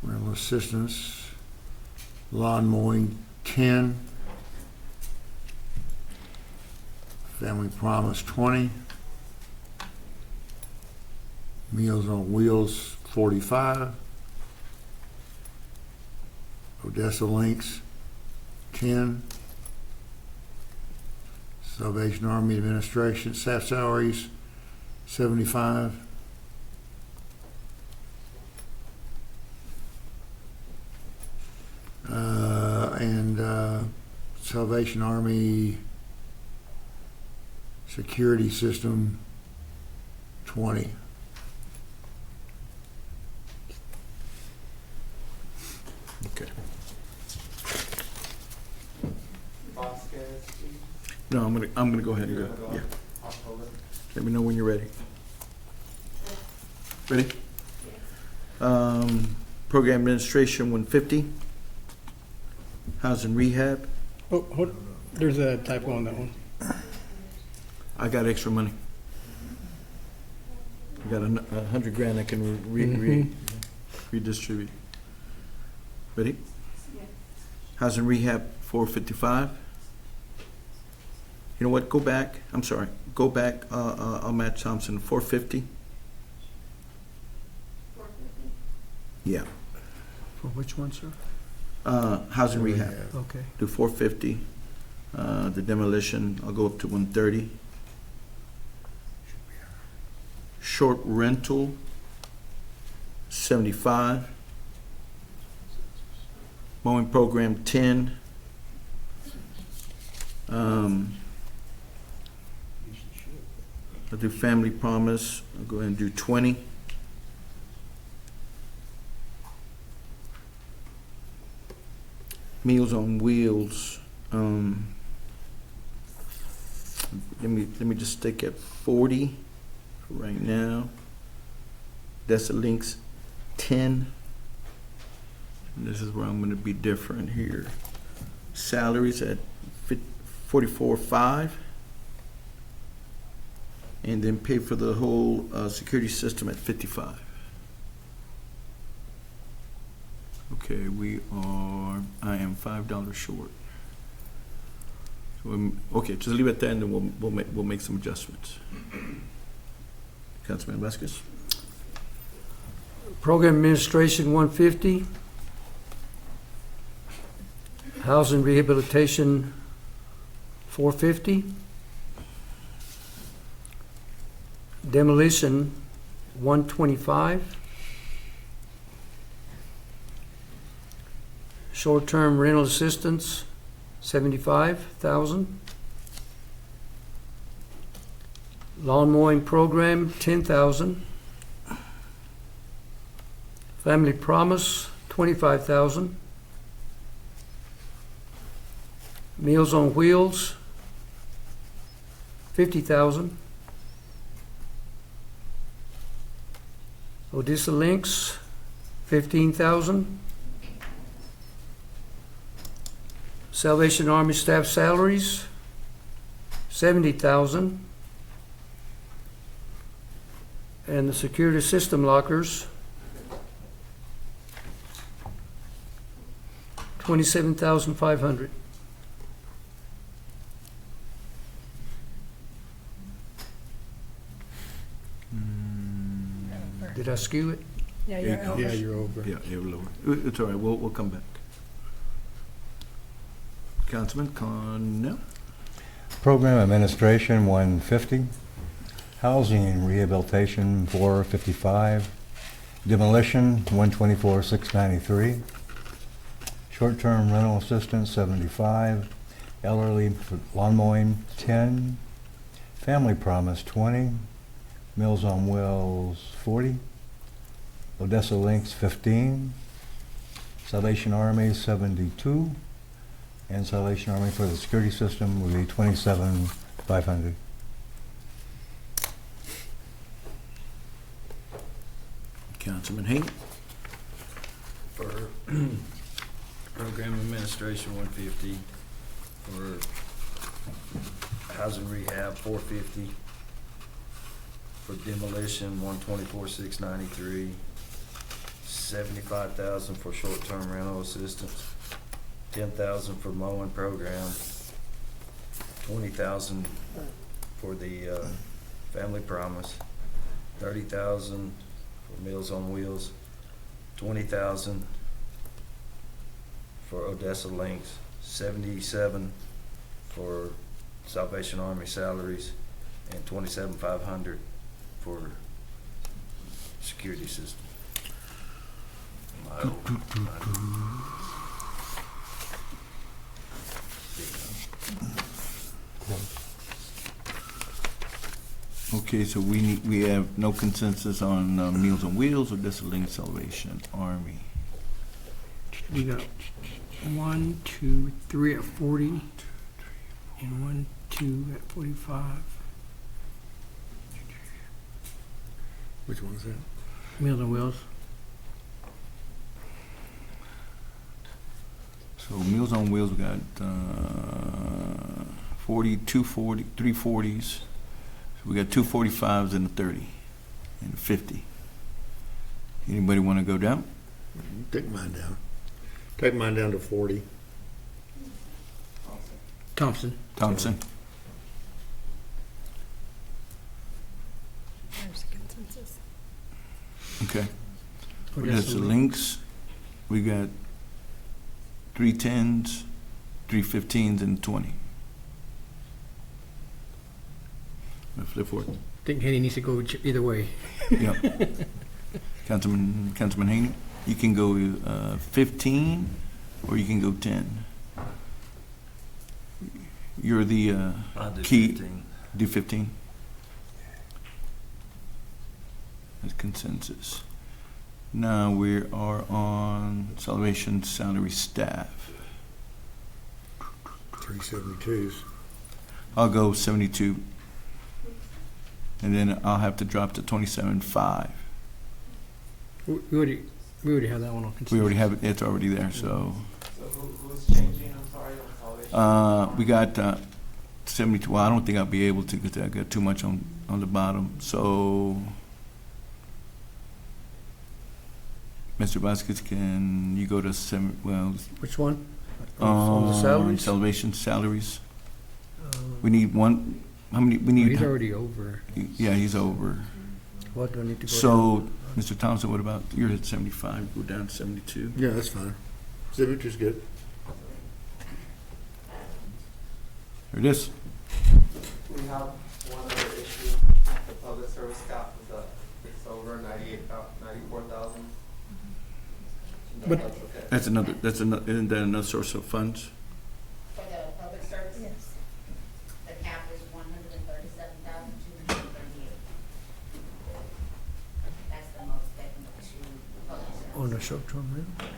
rental assistance. Lawn mowing, 10. Family Promise, 20. Meals on Wheels, 45. Odessa Links, 10. Salvation Army Administration, staff salaries, 75. And Salvation Army Security System, 20. Okay. No, I'm gonna go ahead and go. Yeah. Let me know when you're ready. Ready? Program Administration, 150. Housing Rehab, Oh, hold, there's a typo on that one. I got extra money. I got $100 grand I can redistribute. Ready? Housing Rehab, 455. You know what, go back, I'm sorry, go back, Matt Thompson, 450. Yeah, For which one, sir? Housing Rehab, Okay. do 450. The demolition, I'll go up to 130. Short rental, 75. Mowing program, 10. I'll do Family Promise, I'll go ahead and do 20. Meals on Wheels, let me just stick at 40 for right now. That's the links, 10. And this is where I'm gonna be different here. Salaries at 44.5. And then pay for the whole security system at 55. Okay, I am $5 short. So, okay, just leave it at that, and then we'll make some adjustments. Councilman Vasquez. Program Administration, 150. Housing Rehabilitation, 450. Demolition, 125. Short-term rental assistance, 75,000. Lawn mowing program, 10,000. Family Promise, 25,000. Meals on Wheels, 50,000. Odessa Links, 15,000. Salvation Army staff salaries, 70,000. And the security system lockers, 27,500. Did I skew it? Yeah, you're you're over. Yeah, you're over. Yeah, you're lower. It's all right, we'll come back. Councilman Cornell. Program Administration, 150. Housing Rehabilitation, 455. Demolition, 124,693. Short-term rental assistance, 75. Elderly for lawn mowing, 10. Family Promise, 20. Meals on Wheels, 40. Odessa Links, 15. Salvation Army, 72. And Salvation Army for the security system would be 27,500. Councilman Hayden. For Program Administration, 150. For Housing Rehab, 450. For Demolition, 124,693. 75,000 for short-term rental assistance. 10,000 for mowing program. 20,000 for the Family Promise. 30,000 for Meals on Wheels, 20,000 for Odessa Links, 77 for Salvation Army salaries, and 27,500 for security system. Okay, so we have no consensus on Meals on Wheels or Odessa Link Salvation Army. We got 1, 2, 3 at 40, and 1, 2 at 45. Which one is that? Meals on Wheels. So Meals on Wheels, we got 40, 240, 340s. So we got 245s and a 30 and a 50. Anybody want to go down? Take mine down. Take mine down to 40. Thompson. Thompson. There's a consensus. Okay. Odessa Odessa Links, we got 3 10s, 3 15s, and 20. Let's flip for it. I think Haney needs to go either way. Yep. Councilman Haney, you can go 15 or you can go 10. You're the I'll do key. 15. Do 15. That's consensus. Now we are on Salvation Salary Staff. 372s. I'll go 72. And then I'll have to drop to 27.5. We already have that one on consensus. We already have it, it's already there, so. So who's changing, I'm sorry, on Salvation? We got 72, well, I don't think I'll be able to, because I got too much on the bottom, so. Mr. Vasquez, can you go to Which one? On the salaries? Salvation salaries. We need one, how many, we need. He's already over. Yeah, he's over. What do I need to go So, down? Mr. Thompson, what about, you're at 75, go down to 72. Yeah, that's fine. 72 is good. There it is. We have one other issue. The public service staff is it's over 94,000. But- That's okay. That's another, isn't that another source of funds? For the public service? Yes. The cap is 137,238. That's the most that can go to public service. On the short-term rental?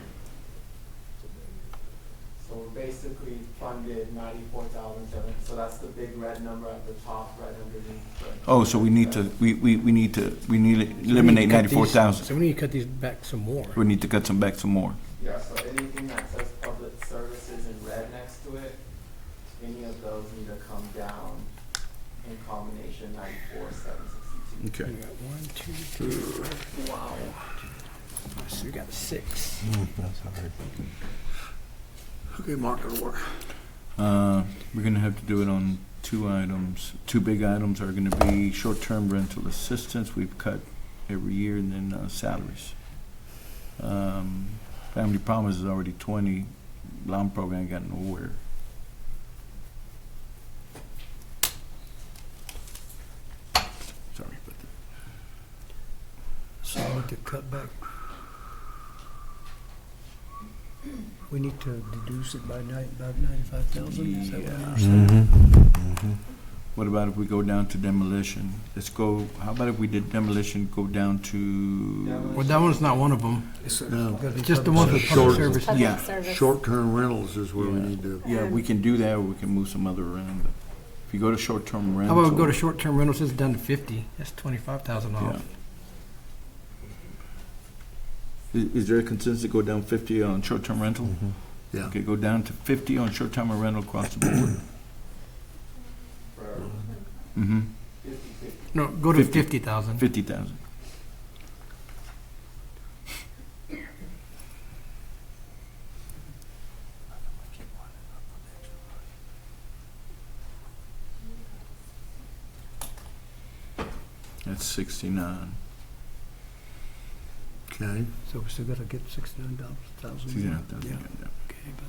So we're basically funded 94,007. So that's the big red number at the top, right underneath. Oh, so we need to eliminate So we need to cut these- 94,000. So we need to cut these back some more. We need to cut some back some more. Yeah, so anything that says public services in red next to it, any of those need to come down in combination 94,762. Okay. We got 1, 2, 3. Wow. So we got 6. That's hard. Okay, Mark, it'll work. We're gonna have to do it on 2 items. 2 big items are gonna be short-term rental assistance, we've cut every year, and then salaries. Family Promise is already 20, LOM program got nowhere. Sorry about that. So we need to cut back. We need to deduce it by about 95,000, is that what I understand? What about if we go down to demolition? Let's go, how about if we did demolition, go down to, Well, that one's not one of them. No. It's just the one for public service. Public Yeah. service. Short-term rentals is where we need to. yeah, we can do that, or we can move some other around. But if you go to short-term How rental. about we go to short-term rentals, it's down to 50. That's 25,000 Yeah. off. Is there a consensus to go down 50 on short-term rental? Yeah. Okay, go down to 50 on short-term rental across the board. Mm-hmm. No, go to 50,000. 50,000. That's 69. Okay. So we still gotta get $69,000. 69,000, Yeah. yeah. Okay, but-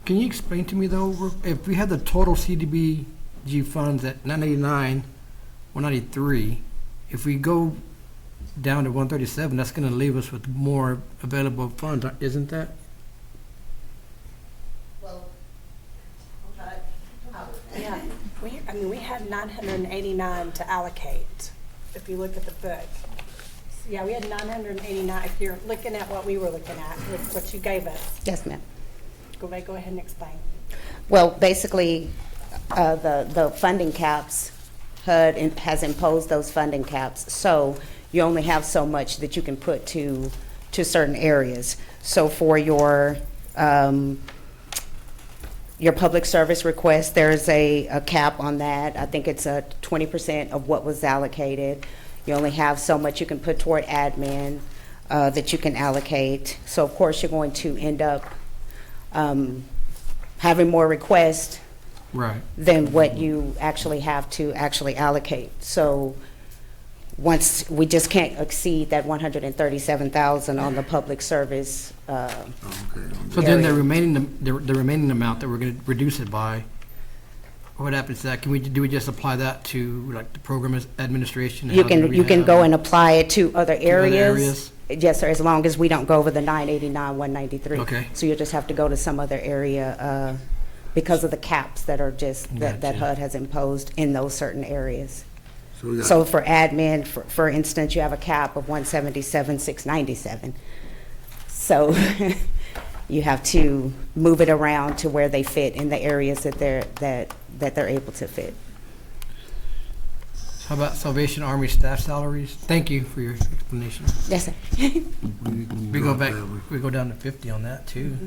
Can you explain to me though, if we had the total CDBG funds at 989, 193, if we go down to 137, that's gonna leave us with more available funds, isn't that? Yeah, we had 989 to allocate, if you look at the book. So, yeah, we had 989, if you're looking at what we were looking at, with what you gave us. Yes, ma'am. Go ahead and explain. Well, basically, the funding caps, HUD has imposed those funding caps, so you only have so much that you can put to certain areas. So for your public service request, there's a cap on that. I think it's 20% of what was allocated. You only have so much you can put toward admin that you can allocate. So of course, you're going to end up having more requests Right. than what you actually have to actually allocate. So once, we just can't exceed that 137,000 on the public service. So then the remaining amount that we're gonna reduce it by, what happens to that? Do we just apply that to like the program administration? You can go and apply it to other areas? areas. Yes, sir, as long as we don't go over the 989, 193. Okay. So you'll just have to go to some other area because of the caps that are just, that Gotcha. HUD has imposed in those certain areas. So we got- So for admin, for instance, you have a cap of 177, 697. So you have to move it around to where they fit in the areas that they're able to fit. How about Salvation Army staff salaries? Thank you for your explanation. Yes, sir. We go back, we go down to 50 on that too.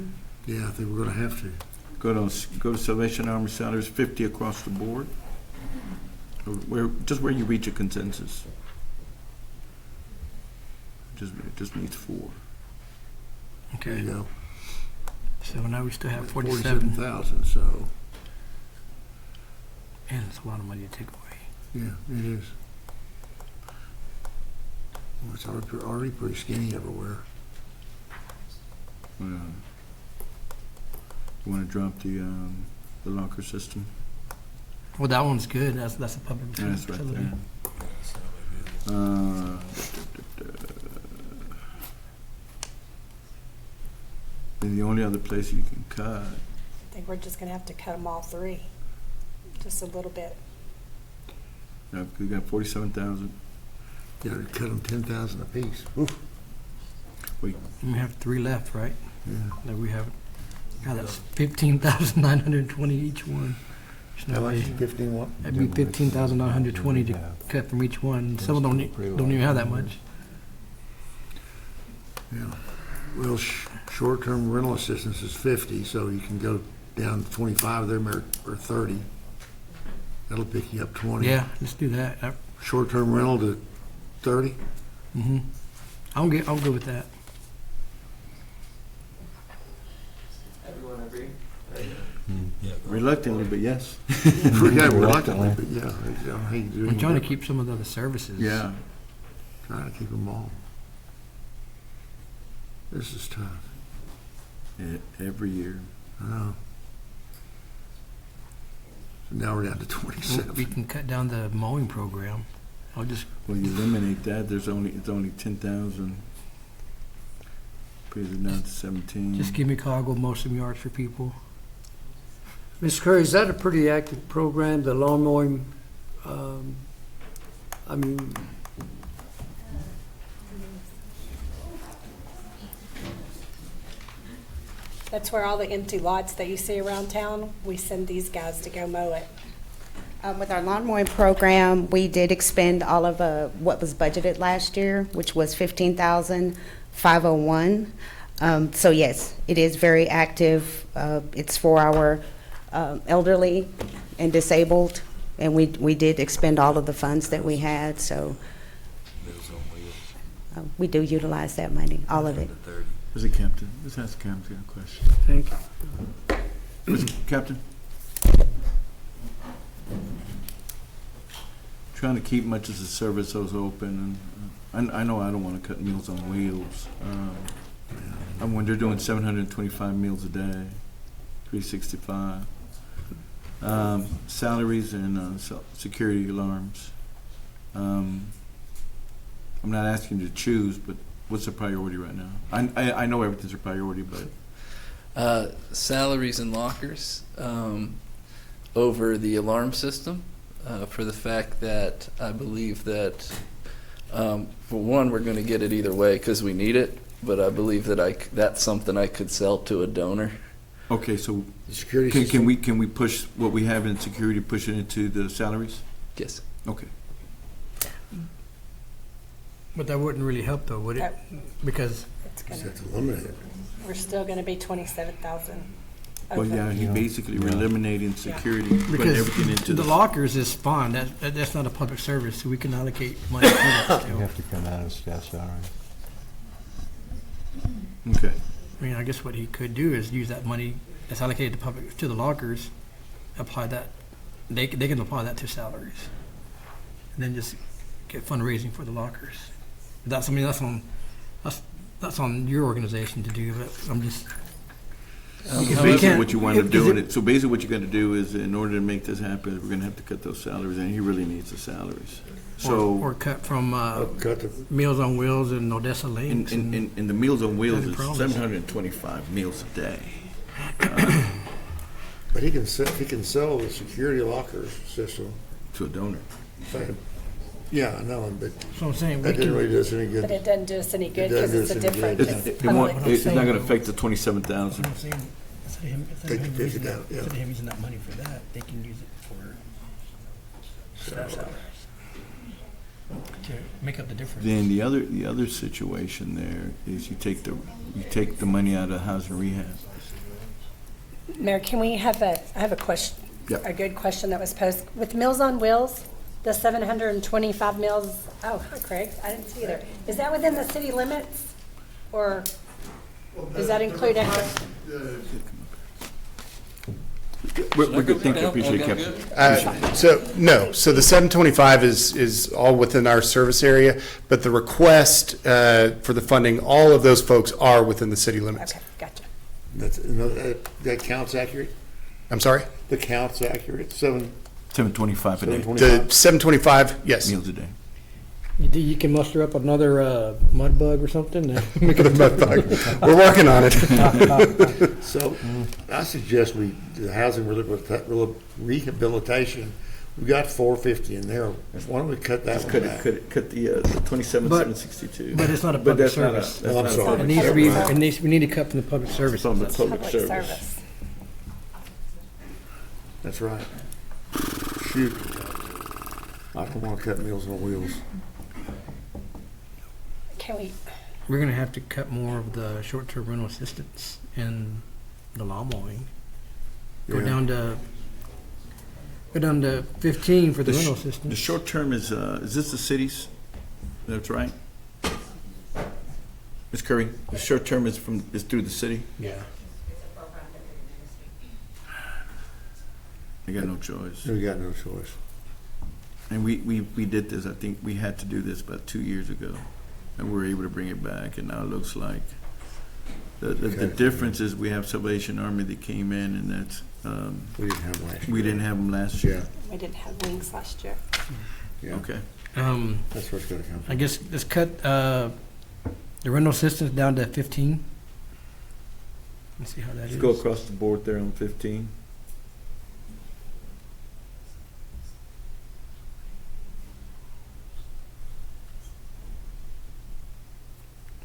Yeah, I think we're gonna have to. Go to Salvation Army salaries, 50 across the board. Or just where you reach a consensus. It just needs 4. Okay. There you go. So now we still have 47. 47,000, so, And it's a lot of money to take away. yeah, it is. Well, it's already pretty skinny everywhere. You want to drop the locker system? Well, that one's good. That's a public Yeah, that's right facility. there. And the only other place you can cut. I think we're just gonna have to cut them all three, just a little bit. We got 47,000. You gotta cut them 10,000 apiece. Oof. We have 3 left, right? Yeah. That we have. God, that's 15,920 each one. There's How no much? way. 15 what? That'd be 15,920 to cut from each one. Some of them don't even have that much. Yeah. Well, short-term rental assistance is 50, so you can go down 25 of them or 30. That'll pick you up 20. Yeah, let's do that. Short-term rental to 30? Mm-hmm. I'll go with that. Everyone agree? Reluctantly, but yes. Yeah, reluctantly, but yeah. I hate to do I'm trying to anything. keep some of the other services. Yeah. Trying to keep them all. This is tough. Every year. I know. So now we're down to 27. We can cut down the mowing program. I'll just. Well, you eliminate that. It's only 10,000. Brings it down to 17. Just give me a call, I'll go mow some yards for people. Ms. Curry, is that a pretty active program, the lawn mowing? I mean, That's where all the empty lots that you see around town, we send these guys to go mow it. With our lawn mowing program, we did expend all of what was budgeted last year, which was $15,501. So yes, it is very active. It's for our elderly and disabled, and we did expend all of the funds that we had, so we do utilize that money, all of it. Was it Captain? Let's ask Captain a question. thank you. Was it Captain? trying to keep much of the services open, and I know I don't want to cut Meals on Wheels. When they're doing 725 meals a day, 365. Salaries and security alarms. I'm not asking you to choose, but what's the priority right now? I know everything's a priority, but Salaries and lockers over the alarm system for the fact that I believe that, for one, we're going to get it either way because we need it, but I believe that that's something I could sell to a donor. okay, so Security can we push what we have in security, push it into the salaries? Yes. Okay. But that wouldn't really help though, would it? Because It's gonna, That's eliminated. we're still gonna be 27,000. Well, yeah, he basically eliminating security, putting because everything into the lockers is spawn, that's not a public service, so we can allocate money to that You still. have to come out of staff salary. Okay. I mean, I guess what he could do is use that money that's allocated to public, to the lockers, apply that, they can apply that to salaries. And then just get fundraising for the lockers. That's, I mean, that's on your organization to do, but I'm just. So if we basically can't- what you wind up if- doing, so basically what you're gonna do is, in order to make this happen, we're gonna have to cut those salaries, and he really needs the salaries. So, Or cut from, Cut the, Meals on Wheels and Odessa Links. and- in the Meals on Wheels Any is problems? 725 meals a day. but he can sell the security locker system. To a donor. Yeah, I know, but So I'm saying, we that didn't can, really do us any But good. it doesn't do us any good It doesn't because do it's us a any different. good. it's It public. won't, it's not gonna affect the 27,000. I'm saying, instead of him Take the 50 using that, down, yeah. instead of him using that money for that, they can use it for staff salaries. To make up the difference. Then the other situation there is you take the money out of housing rehab. Mayor, can we have I have a question, Yep. a good question that was posed. With Meals on Wheels, the 725 meals, oh, hi Craig, I didn't see either. Is that within the city limits? Or does that include extra? We're good, thank you, appreciate it, Captain. So the 725 is all within our service area, but the request for the funding, all of those folks are within the city limits. Okay, gotcha. That count's accurate? I'm sorry? The count's accurate, 725 a day. 725? The 725, yes. Meals a day. You think you can muster up another mud bug or something? We're working on it. So I suggest the housing rehabilitation, we got 450 in there. Why don't we cut that one back? Cut the 27,762. But it's not a But public that's not a- service. that's Oh, I'm not a sorry. It public needs to be, service. we need to cut from the public service. From the public Public service. service. That's right. Shoot. I don't want to cut Meals on Wheels. Can we, We're gonna have to cut more of the short-term rental assistance and the lawn mowing. Go Yeah. down to 15 for the The rental sh- assistance. The short term is this the cities? That's right. Ms. Curry, the short term is through the city? Yeah. You got no choice. We got no choice. And we did this, I think we had to do this about 2 years ago. And we were able to bring it back, and now it looks like the Okay. difference is we have Salvation Army that came in, and that's, We didn't have last year. we didn't have them last year. we didn't have wings last year. Yeah. Okay. That's where it's gonna come from. I guess let's cut the rental assistance down to 15. Let's see how that is. Let's go across the board there on 15.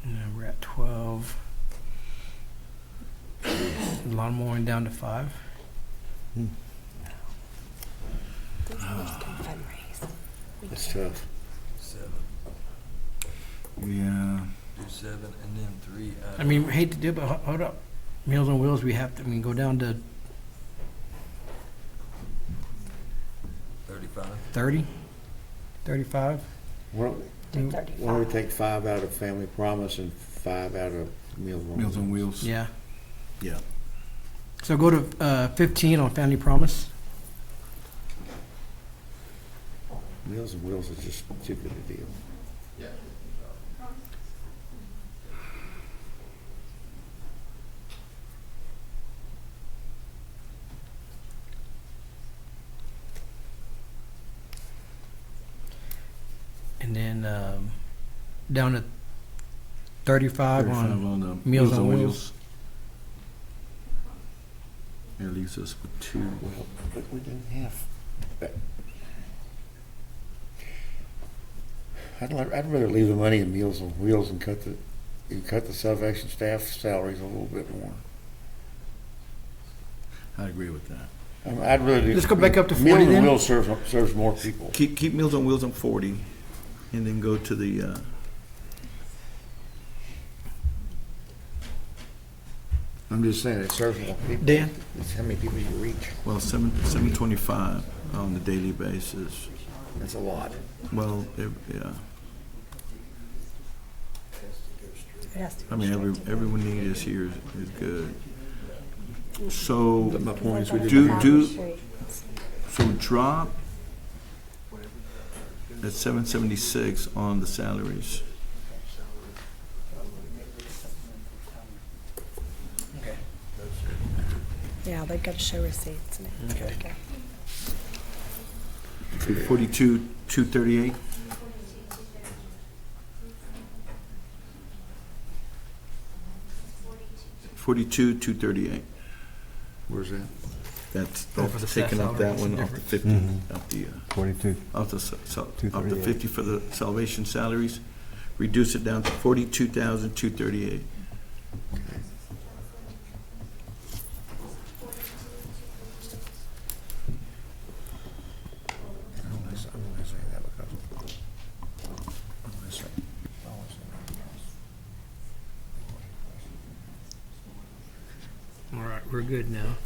And then we're at 12. Lawn mowing down to 5. These ones can fundraise. That's tough. Yeah. Do 7 and then 3. I mean, hate to do it, but hold up. Meals on Wheels, we have to, go down to 35. 30, 35. Why Do don't we take 5 out of Family Promise and 5 out of Meals on Wheels? Meals on Wheels. Yeah. Yeah. So go to 15 on Family Promise. Meals and Wheels is just too good a deal. Yeah. And then, down to 35 on the Meals on Wheels. It leaves us with two. Well, but we didn't have. I'd rather leave the money in Meals on Wheels and cut the Salvation staff salaries a little bit more. I agree with that. I'd really. Let's go back up to 40 Meals then. on Wheels serves more people. Keep Meals on Wheels on 40, and then go to the, I'm just saying, it serves more people. Dan? It's how many people you reach. well, 725 on the daily basis. That's a lot. Well, yeah. It has to I be mean, everyone need is here is good. So, But my point is, we so drop at 776 on the salaries. Yeah, they've got to show receipts. And Okay. 42, 238. $42, 238. Where's that? That's Oh, for the taking staff off that salaries, one it's off the different. 50, off the, 42. off the, off the 238. 50 for the salvation salaries. Reduce it down to 42,238. All right, we're good now.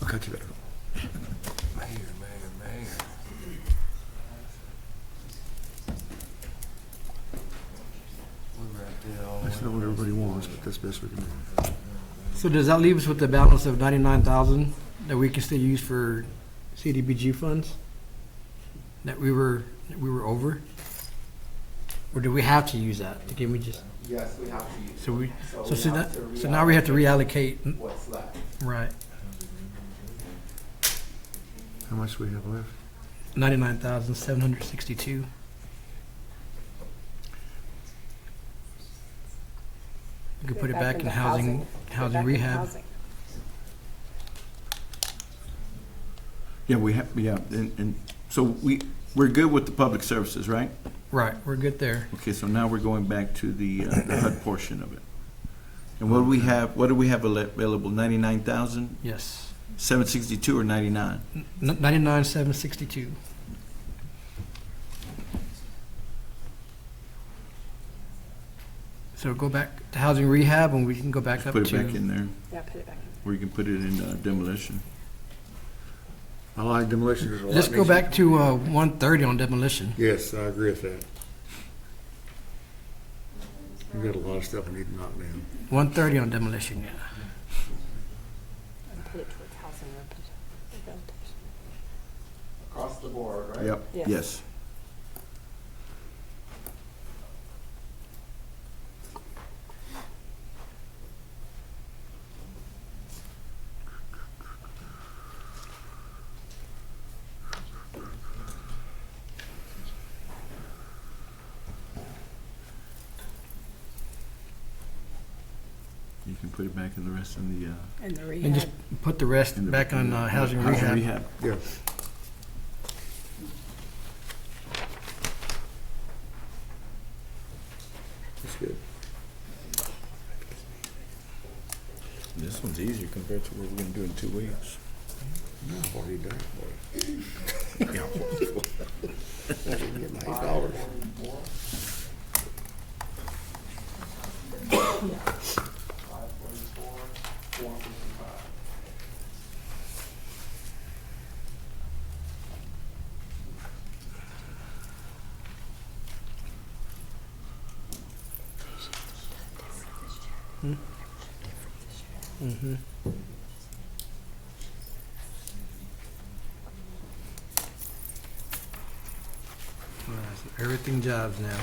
I'll cut you back. That's not what everybody wants, but that's best we can do. So does that leave us with the balance of 99,000 that we can still use for CDBG funds? That we were over? Or do we have to use that? Can we just, Yes, we have to use. so we, So so we so have that, to so now we have to reallocate reallocate, what's left. right, How much we have left? 99,762. You could put it back in into housing Put housing back in rehab. housing. Yeah, we have, yeah, and so we're good with the public services, right? Right, we're good there. Okay, so now we're going back to the HUD portion of it. And what do we have available, 99,000, Yes. 762 or 99? 99,762. So go back to housing rehab and we can go back up to. Put it back in there, Yeah, put it back in. where you can put it in demolition. I like demolition. There's a lot Let's go needs- back to 130 on demolition. Yes, I agree with that. We've got a lot of stuff we need to knock down. 130 on demolition, yeah. And put it towards housing rehabilitation. Across the board, right? Yep, Yes. yes. You can put it back in the rest in the, And the And just rehab. put the rest in the- back on in the housing housing rehab. Yeah. That's good. This one's easier compared to what we're gonna do in 2 weeks. No, I've already done it. I didn't get my $8. Mm-hmm. Everything jobs now.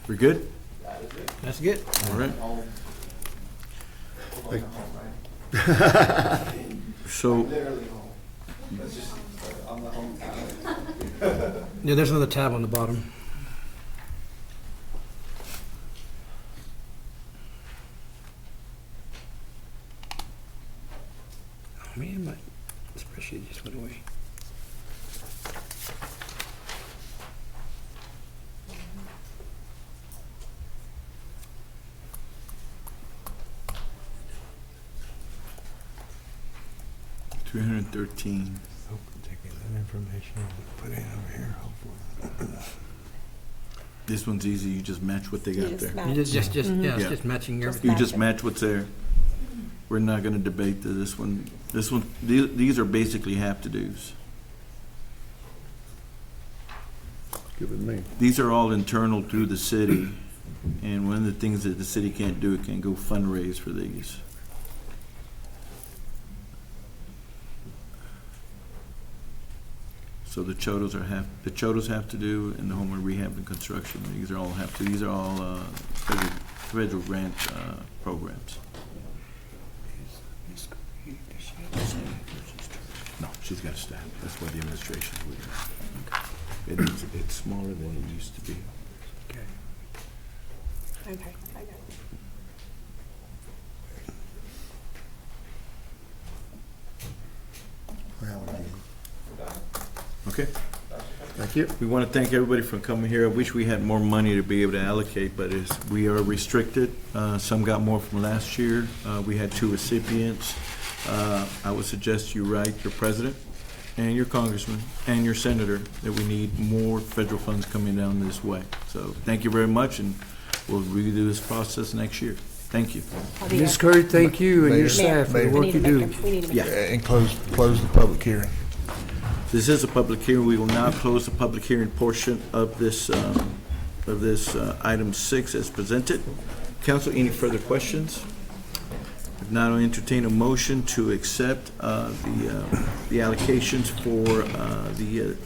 We're good? That's good. All right. So, Literally home. That's just, I'm the hometown. Yeah, there's another tab on the bottom. Oh man, my spreadsheet just went away. $313. Taking that information and put it over here, hopefully. This one's easy. You just match what they got there. You just yeah, it's just matching everything. You just match what's there. We're not going to debate this one. These are basically have-to-dos. Give it to me. These are all internal through the city, and one of the things that the city can't do, it can't go fundraise for these. So the Chodos have to do, and the home and rehab and construction. These are all federal grant programs. No, she's got staff. That's why the administration's with her. It's smaller than it used to be. Okay, I got it. Okay. Thank you. We want to thank everybody for coming here. I wish we had more money to be able to allocate, but we are restricted. Some got more from last year. We had 2 recipients. I would suggest you write your president and your congressman and your senator that we need more federal funds coming down this way. So thank you very much, and we'll redo this process next year. Thank you. Ms. Curry, thank you and your Mayor, staff for the Mayor. work you do. Yeah. And close the public hearing. This is a public hearing. We will now close the public hearing portion of this item 6 as presented. Council, any further questions? If not, I'll entertain a motion to accept the allocations for the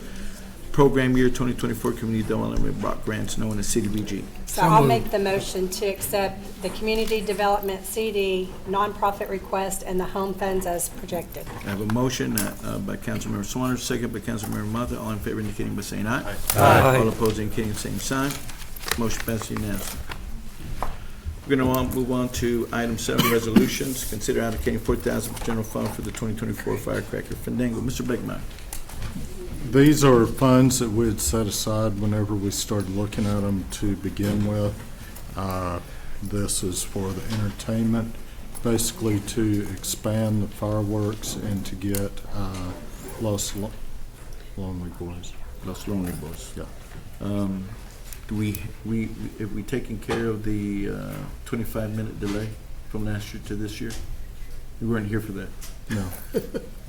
program year 2024 Community Development Block Grants known as CDBG. So I'll make the motion to accept the Community Development CD nonprofit request and the home funds as projected. I have a motion by Councilmember Swanner, second by Councilmember Mata. All in favor indicating by saying aye. Aye. All opposed indicating the same sign. Motion passes unanimously. We're going to move on to item 7, resolutions. Consider allocating $4,000 for general fund for the 2024 Firecracker Fandango. Mr. Beckmeyer. These are funds that we had set aside whenever we started looking at them to begin with. This is for the entertainment, basically to expand the fireworks and to get Los Lonely Boys. Los Lonely Boys. Yeah. Have we taken care of the 25-minute delay from last year to this year? We weren't here for that. No.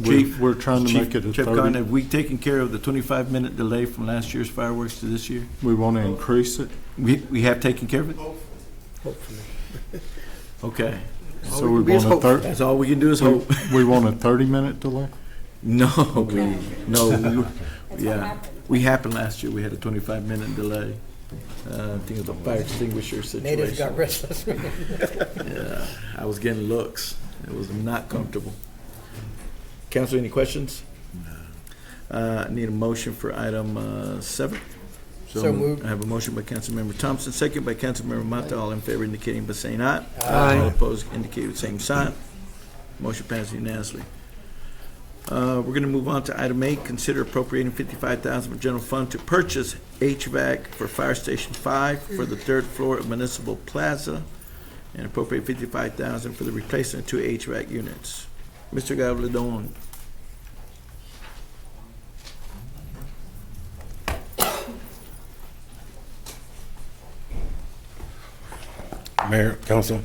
Chief, We're trying to make it a Chief 30. Khan, have we taken care of the 25-minute delay from last year's fireworks to this year? We want to increase it. We have taken care of it? Hopefully. Okay. So we want a That's all we can do is hope. We want a 30-minute delay? No, we happened last year. We had a 25-minute delay. I think it was a fire extinguisher situation. Natives got restless. Yeah, I was getting looks. It was not comfortable. Council, any questions? No. I need a motion for item 7. So moved. I have a motion by Councilmember Thompson, second by Councilmember Mata. All in favor indicating by saying aye. Aye. All opposed indicating the same sign. Motion passes unanimously. We're going to move on to item 8. Consider appropriating $55,000 from general fund to purchase HVAC for Fire Station 5 for the 3rd floor of Municipal Plaza, and appropriate $55,000 for the replacement of 2 HVAC units. Mr. Gavladon. Mayor, Council,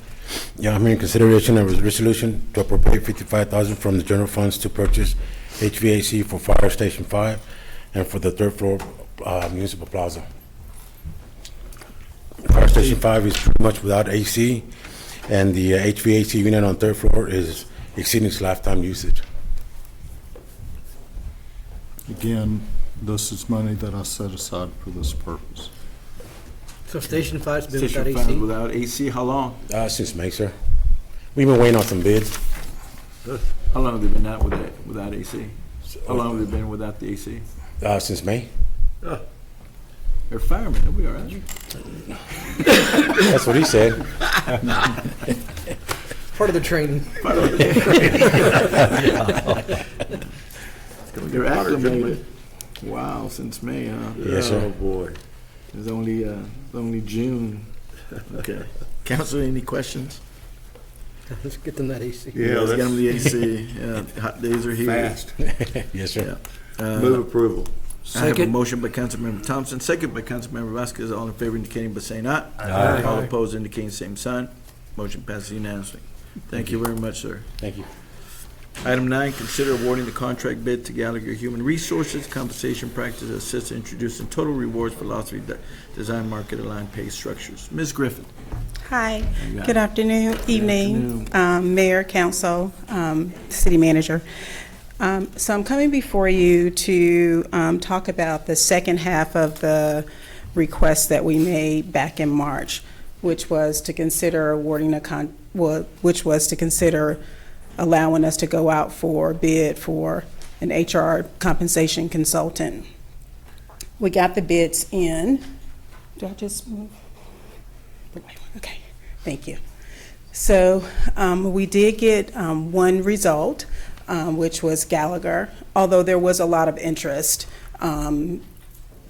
I'm here in consideration of a resolution to appropriate $55,000 from the general funds to purchase HVAC for Fire Station 5 and for the 3rd floor Municipal Plaza. Fire Station 5 is pretty much without AC, and the HVAC unit on 3rd floor is exceeding its lifetime usage. Again, this is money that I set aside for this purpose. So Station 5's been Station without five AC? without AC, how long? Since May, sir. We've been waiting on some bids. How long have they been out without AC? How long have they been without the AC? Since May. They're firemen, they'll be all right. That's what he said. Part of the training. They're acclimated. Wow, since May, huh? Yes, sir. Oh, boy. It's only June. Okay. Council, any questions? Let's get them that AC. Yeah, Let's get them the that's- AC. Yeah, hot days are here. Fast. Yes, sir. Yeah. Move approval. I have a Second. motion by Councilmember Thompson, second by Councilmember Vasquez. All in favor indicating by saying aye. Aye. All opposed indicating same sign. Motion passes unanimously. Thank you very much, sir. Thank you. Item 9, consider awarding the contract bid to Gallagher Human Resources Compensation Practice Assist in introducing total rewards philosophy design market aligned pay structures. Ms. Griffin. Hi, You got good it. afternoon, evening, Mayor, Council, City Manager. So I'm coming before you to talk about the second half of the request that we made back in March, which was to consider awarding which was to consider allowing us to go out for bid for an HR compensation consultant. We got the bids in. Do I just move? Okay, thank you. So we did get one result, which was Gallagher, although there was a lot of interest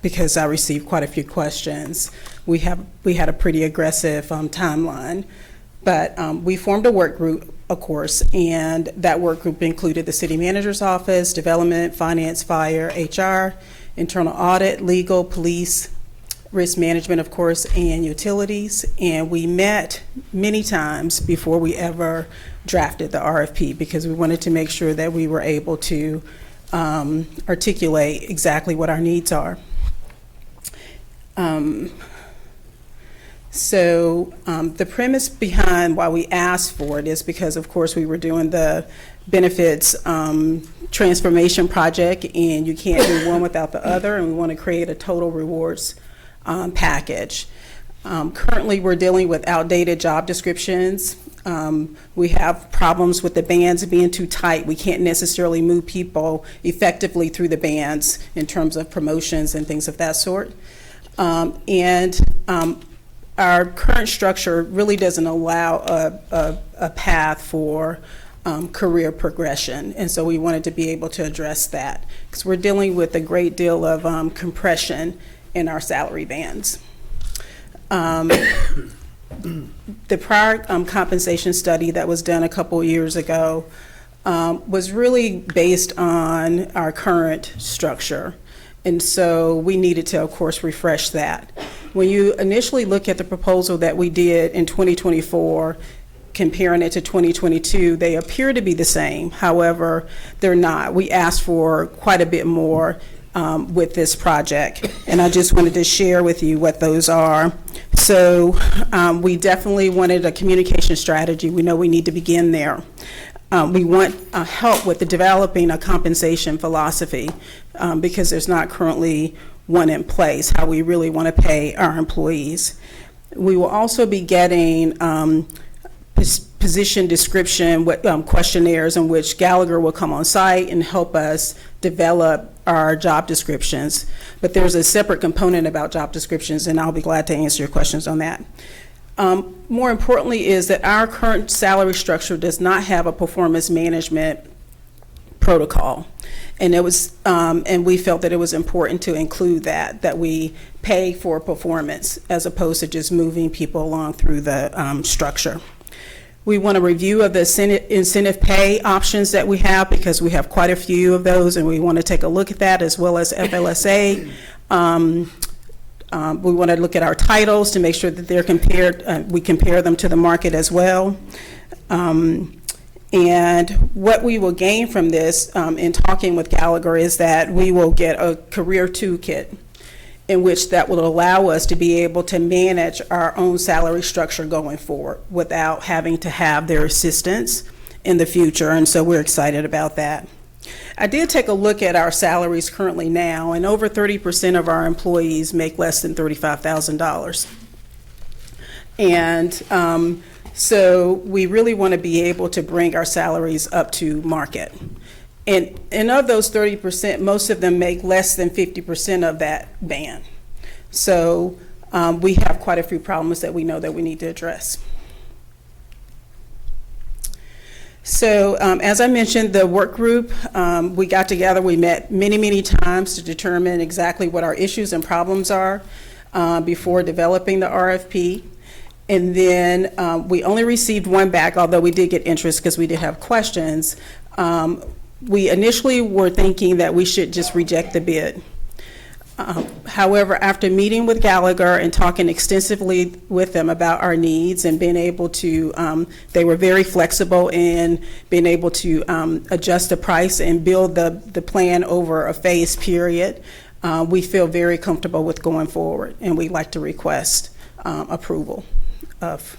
because I received quite a few questions. We had a pretty aggressive timeline, but we formed a work group, of course, and that work group included the city manager's office, development, finance, fire, HR, internal audit, legal, police, risk management, of course, and utilities. And we met many times before we ever drafted the RFP because we wanted to make sure that we were able to articulate exactly what our needs are. The premise behind why we asked for it is because, of course, we were doing the benefits transformation project, and you can't do one without the other, and we want to create a total rewards package. Currently, we're dealing with outdated job descriptions. We have problems with the bands being too tight. We can't necessarily move people effectively through the bands in terms of promotions and things of that sort. Our current structure really doesn't allow a path for career progression, and so we wanted to be able to address that because we're dealing with a great deal of compression in our salary bands. The prior compensation study that was done a couple years ago was really based on our current structure, and so we needed to, of course, refresh that. When you initially look at the proposal that we did in 2024, comparing it to 2022, they appear to be the same. However, they're not. We asked for quite a bit more with this project, and I just wanted to share with you what those are. So we definitely wanted a communication strategy. We know we need to begin there. We want help with the developing a compensation philosophy because there's not currently one in place, how we really want to pay our employees. We will also be getting position description questionnaires in which Gallagher will come on site and help us develop our job descriptions. But there's a separate component about job descriptions, and I'll be glad to answer your questions on that. More importantly is that our current salary structure does not have a performance management protocol. And it was, and we felt that it was important to include that we pay for performance as opposed to just moving people along through the structure. We want a review of the incentive pay options that we have because we have quite a few of those, and we want to take a look at that as well as FLSA. We want to look at our titles to make sure that they're compared, we compare them to the market as well. And what we will gain from this in talking with Gallagher is that we will get a career toolkit in which that will allow us to be able to manage our own salary structure going forward without having to have their assistance in the future, and so we're excited about that. I did take a look at our salaries currently now, and over 30% of our employees make less than $35,000. And so we really want to be able to bring our salaries up to market. And of those 30%, most of them make less than 50% of that band. So we have quite a few problems that we know that we need to address. So as I mentioned, the work group, we got together, we met many, many times to determine exactly what our issues and problems are before developing the RFP. And then we only received one back, although we did get interest because we did have questions. We initially were thinking that we should just reject the bid. However, after meeting with Gallagher and talking extensively with them about our needs and being able to, they were very flexible in being able to adjust the price and build the plan over a phased period. We feel very comfortable with going forward, and we'd like to request approval of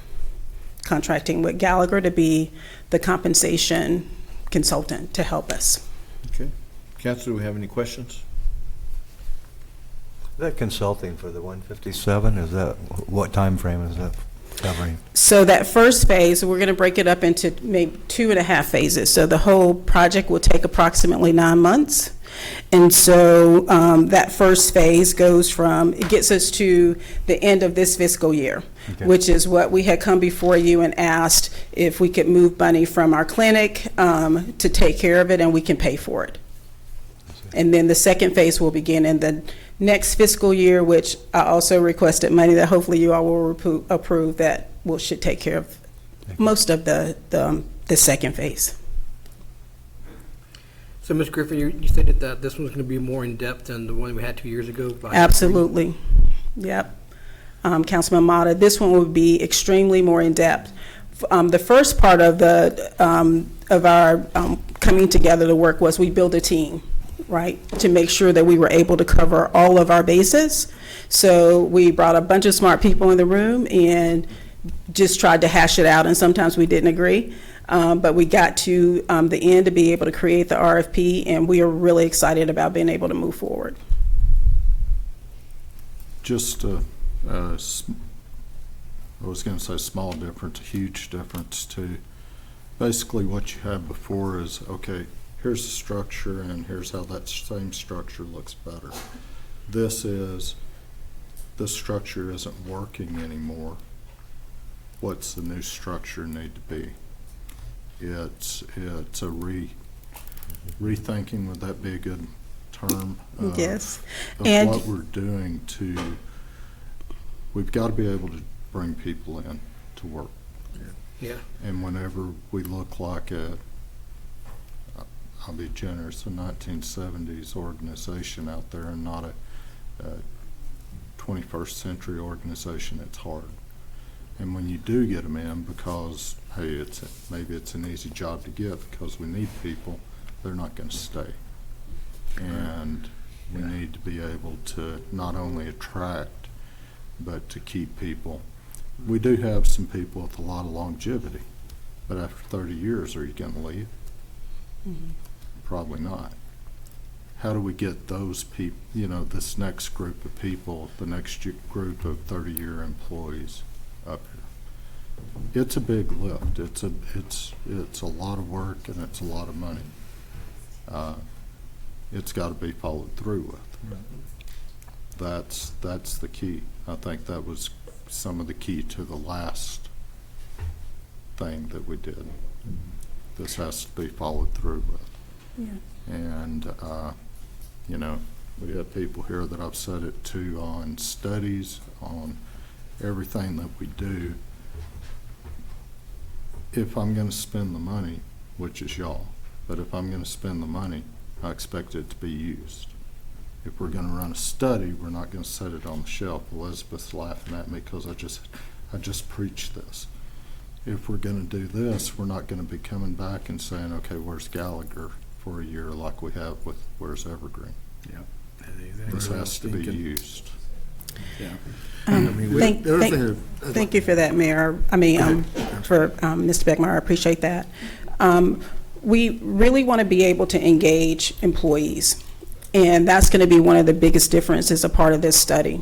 contracting with Gallagher to be the compensation consultant to help us. Okay. Council, do we have any questions? That consulting for the 157, is that, what time frame is that covering? So that first phase, we're going to break it up into maybe 2.5 phases. So the whole project will take approximately 9 months. And so that first phase goes from, it gets us to the end of this fiscal year, okay, which is what we had come before you and asked if we could move money from our clinic to take care of it, and we can pay for it. And then the second phase will begin in the next fiscal year, which I also requested money that hopefully you all will approve, that should take care of most of the second phase. So, Ms. Griffin, you stated that this one's going to be more in-depth than the one we had 2 years ago? Absolutely. Yep. Councilman Mata, this one will be extremely more in-depth. The first part of our coming together to work was we built a team, right, to make sure that we were able to cover all of our bases. So we brought a bunch of smart people in the room and just tried to hash it out, and sometimes we didn't agree. But we got to the end to be able to create the RFP, and we are really excited about being able to move forward. Just I was going to say small difference, a huge difference too. Basically what you had before is, okay, here's the structure and here's how that same structure looks better. This is, the structure isn't working anymore. What's the new structure need to be? It's a rethinking, would that be a good term? Yes. Of And what we're doing to, we've got to be able to bring people in to work. Yeah. And whenever we look like I'll be generous, a 1970s organization out there and not a 21st century organization, it's hard. And when you do get them in, because, hey, maybe it's an easy job to get because we need people, they're not going to stay. And we need to be able to not only attract, but to keep people. We do have some people with a lot of longevity, but after 30 years, are you going to leave? Mm-hmm. Probably not. How do we get those people, this next group of people, the next group of 30-year employees up here? It's a big lift. It's a lot of work and it's a lot of money. It's got to be followed through with. That's the key. I think that was some of the key to the last thing that we did. This has to be followed through with. Yeah. And we have people here that I've said it to on studies, on everything that we do. If I'm going to spend the money, which is y'all, but if I'm going to spend the money, I expect it to be used. If we're going to run a study, we're not going to set it on the shelf. Elizabeth's laughing at me because I just preached this. If we're going to do this, we're not going to be coming back and saying, okay, where's Gallagher for a year like we have with where's Evergreen. Yeah. This has to be used. Yeah. Thank you for that, Mayor. For Mr. Beckmeyer, I appreciate that. We really want to be able to engage employees, and that's going to be one of the biggest differences a part of this study.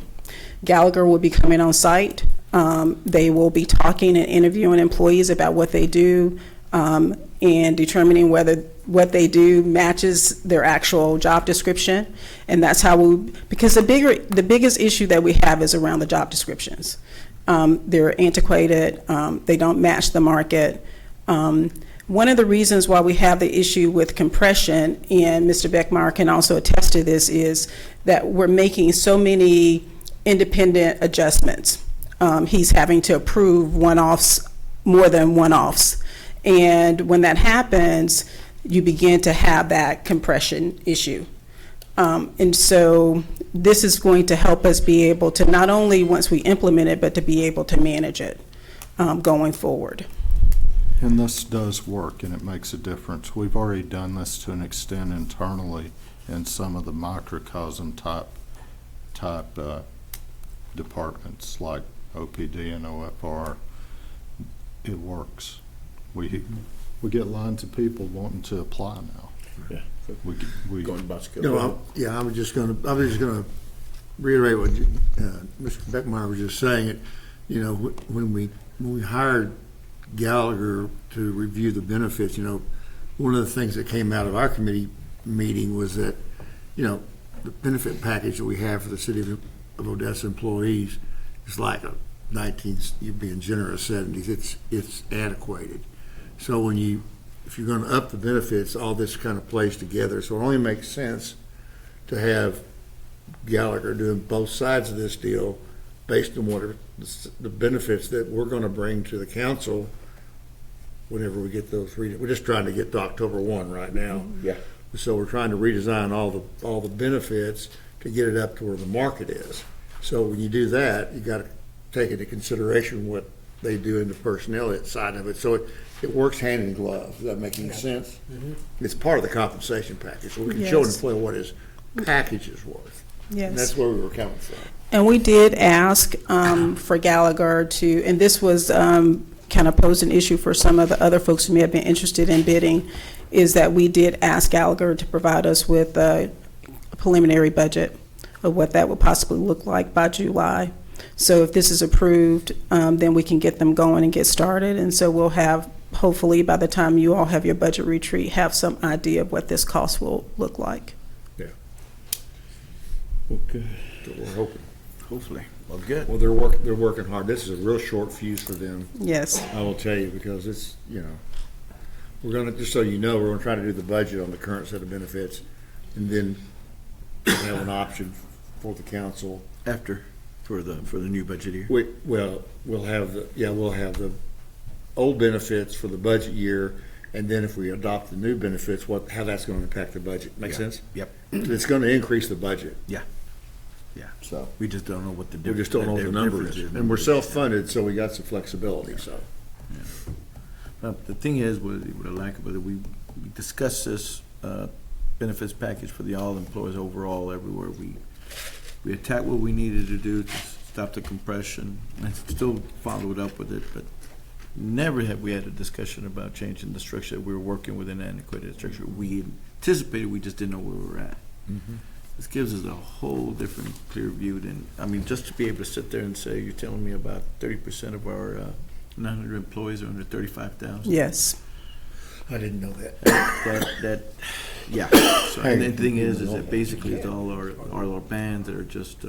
Gallagher will be coming on site. They will be talking and interviewing employees about what they do, and determining whether what they do matches their actual job description. And that's how because the biggest issue that we have is around the job descriptions. They're antiquated, they don't match the market. One of the reasons why we have the issue with compression, and Mr. Beckmeyer can also attest to this, is that we're making so many independent adjustments. He's having to approve one-offs, more than one-offs. And when that happens, you begin to have that compression issue. And so this is going to help us be able to not only once we implement it, but to be able to manage it going forward. And this does work, and it makes a difference. We've already done this to an extent internally in some of the microcosm type departments like OPD and OFR. It works. We get lines of people wanting to apply now. Yeah. We No, I was just gonna reiterate what Mr. Beckmeyer was just saying. It, you know, when we hired Gallagher to review the benefits, you know, one of the things that came out of our committee meeting was that, you know, the benefit package that we have for the city of Odessa employees is like a you're being generous, 70s. It's antiquated. So if you're going to up the benefits, all this kind of plays together. So it only makes sense to have Gallagher doing both sides of this deal based on what are the benefits that we're going to bring to the council whenever we get those. We're just trying to get to October 1 right now. Yeah. So we're trying to redesign all the benefits to get it up to where the market is. So when you do that, you got to take into consideration what they do in the personnel side of it. So it works hand in glove. Does that make any sense? Mm-hmm. It's part of the compensation package. So we can show an Yes. employee what his package is worth. Yes. And that's where we were coming from. And we did ask for Gallagher to, and this was kind of posed an issue for some of the other folks who may have been interested in bidding, is that we did ask Gallagher to provide us with a preliminary budget of what that would possibly look like by July. So if this is approved, then we can get them going and get started. And so we'll have, hopefully, by the time you all have your budget retreat, have some idea of what this cost will look like. Yeah. Okay. So we're hoping. Hopefully. Well, good. Well, they're working hard. This is a real short fuse for them. Yes. I will tell you, because it's, you know, we're gonna, just so you know, we're gonna try to do the budget on the current set of benefits, and then have an option for the council. For the new budget year. We'll have the old benefits for the budget year, and then if we adopt the new benefits, how that's gonna impact the budget. Make sense? Yep. It's gonna increase the budget. Yeah. Yeah. So we just don't know what the we difference. just don't know what the number is. And we're self-funded, so we got some flexibility, so. The thing is, with a lack of it, we discussed this benefits package for the all employees overall everywhere. We attacked what we needed to do to stop the compression, and still followed up with it, but never have we had a discussion about changing the structure. We were working with an antiquated structure. We anticipated, we just didn't know where we were at. Mm-hmm. This gives us a whole different, clear view than, I mean, just to be able to sit there and say, you're telling me about 30% of our 900 employees are under 35,000? Yes. I didn't know that. Yeah. So, and the thing is that basically it's all our bands that are just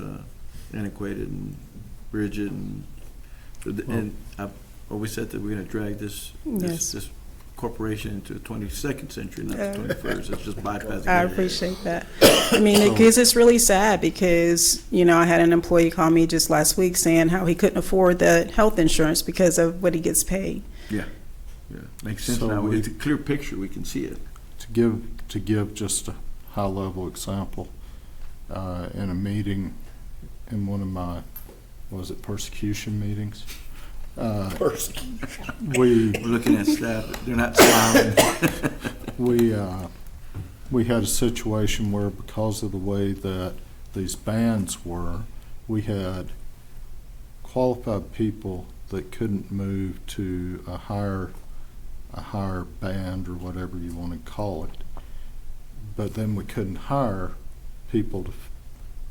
antiquated and rigid, and I've always said that we're going to drag this corporation into the 22nd century, not the 21st. It's just bypassing. I appreciate that. I mean, it's really sad because, you know, I had an employee call me just last week saying how he couldn't afford the health insurance because of what he gets paid. Yeah. Yeah. Makes sense So now. It's a clear picture. We can see it. To give just a high-level example, in a meeting, in one of my, persecution meetings? We're looking at staff. They're not smiling. We had a situation where, because of the way that these bands were, we had qualified people that couldn't move to a higher a higher band or whatever you want to call it. But then we couldn't hire people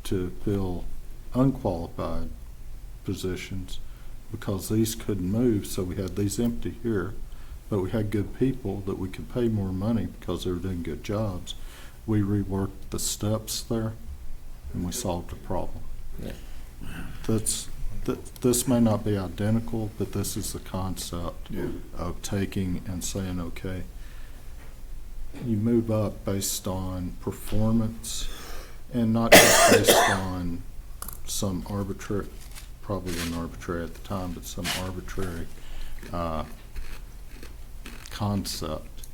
to fill unqualified positions because these couldn't move, so we had these empty here. But we had good people that we could pay more money because they were doing good jobs. We reworked the steps there, and we solved the problem. Yeah. This may not be identical, but this is the concept of taking and saying, okay, you move up based on performance and not just based on some arbitrary, probably an arbitrary at the time, but some arbitrary concept.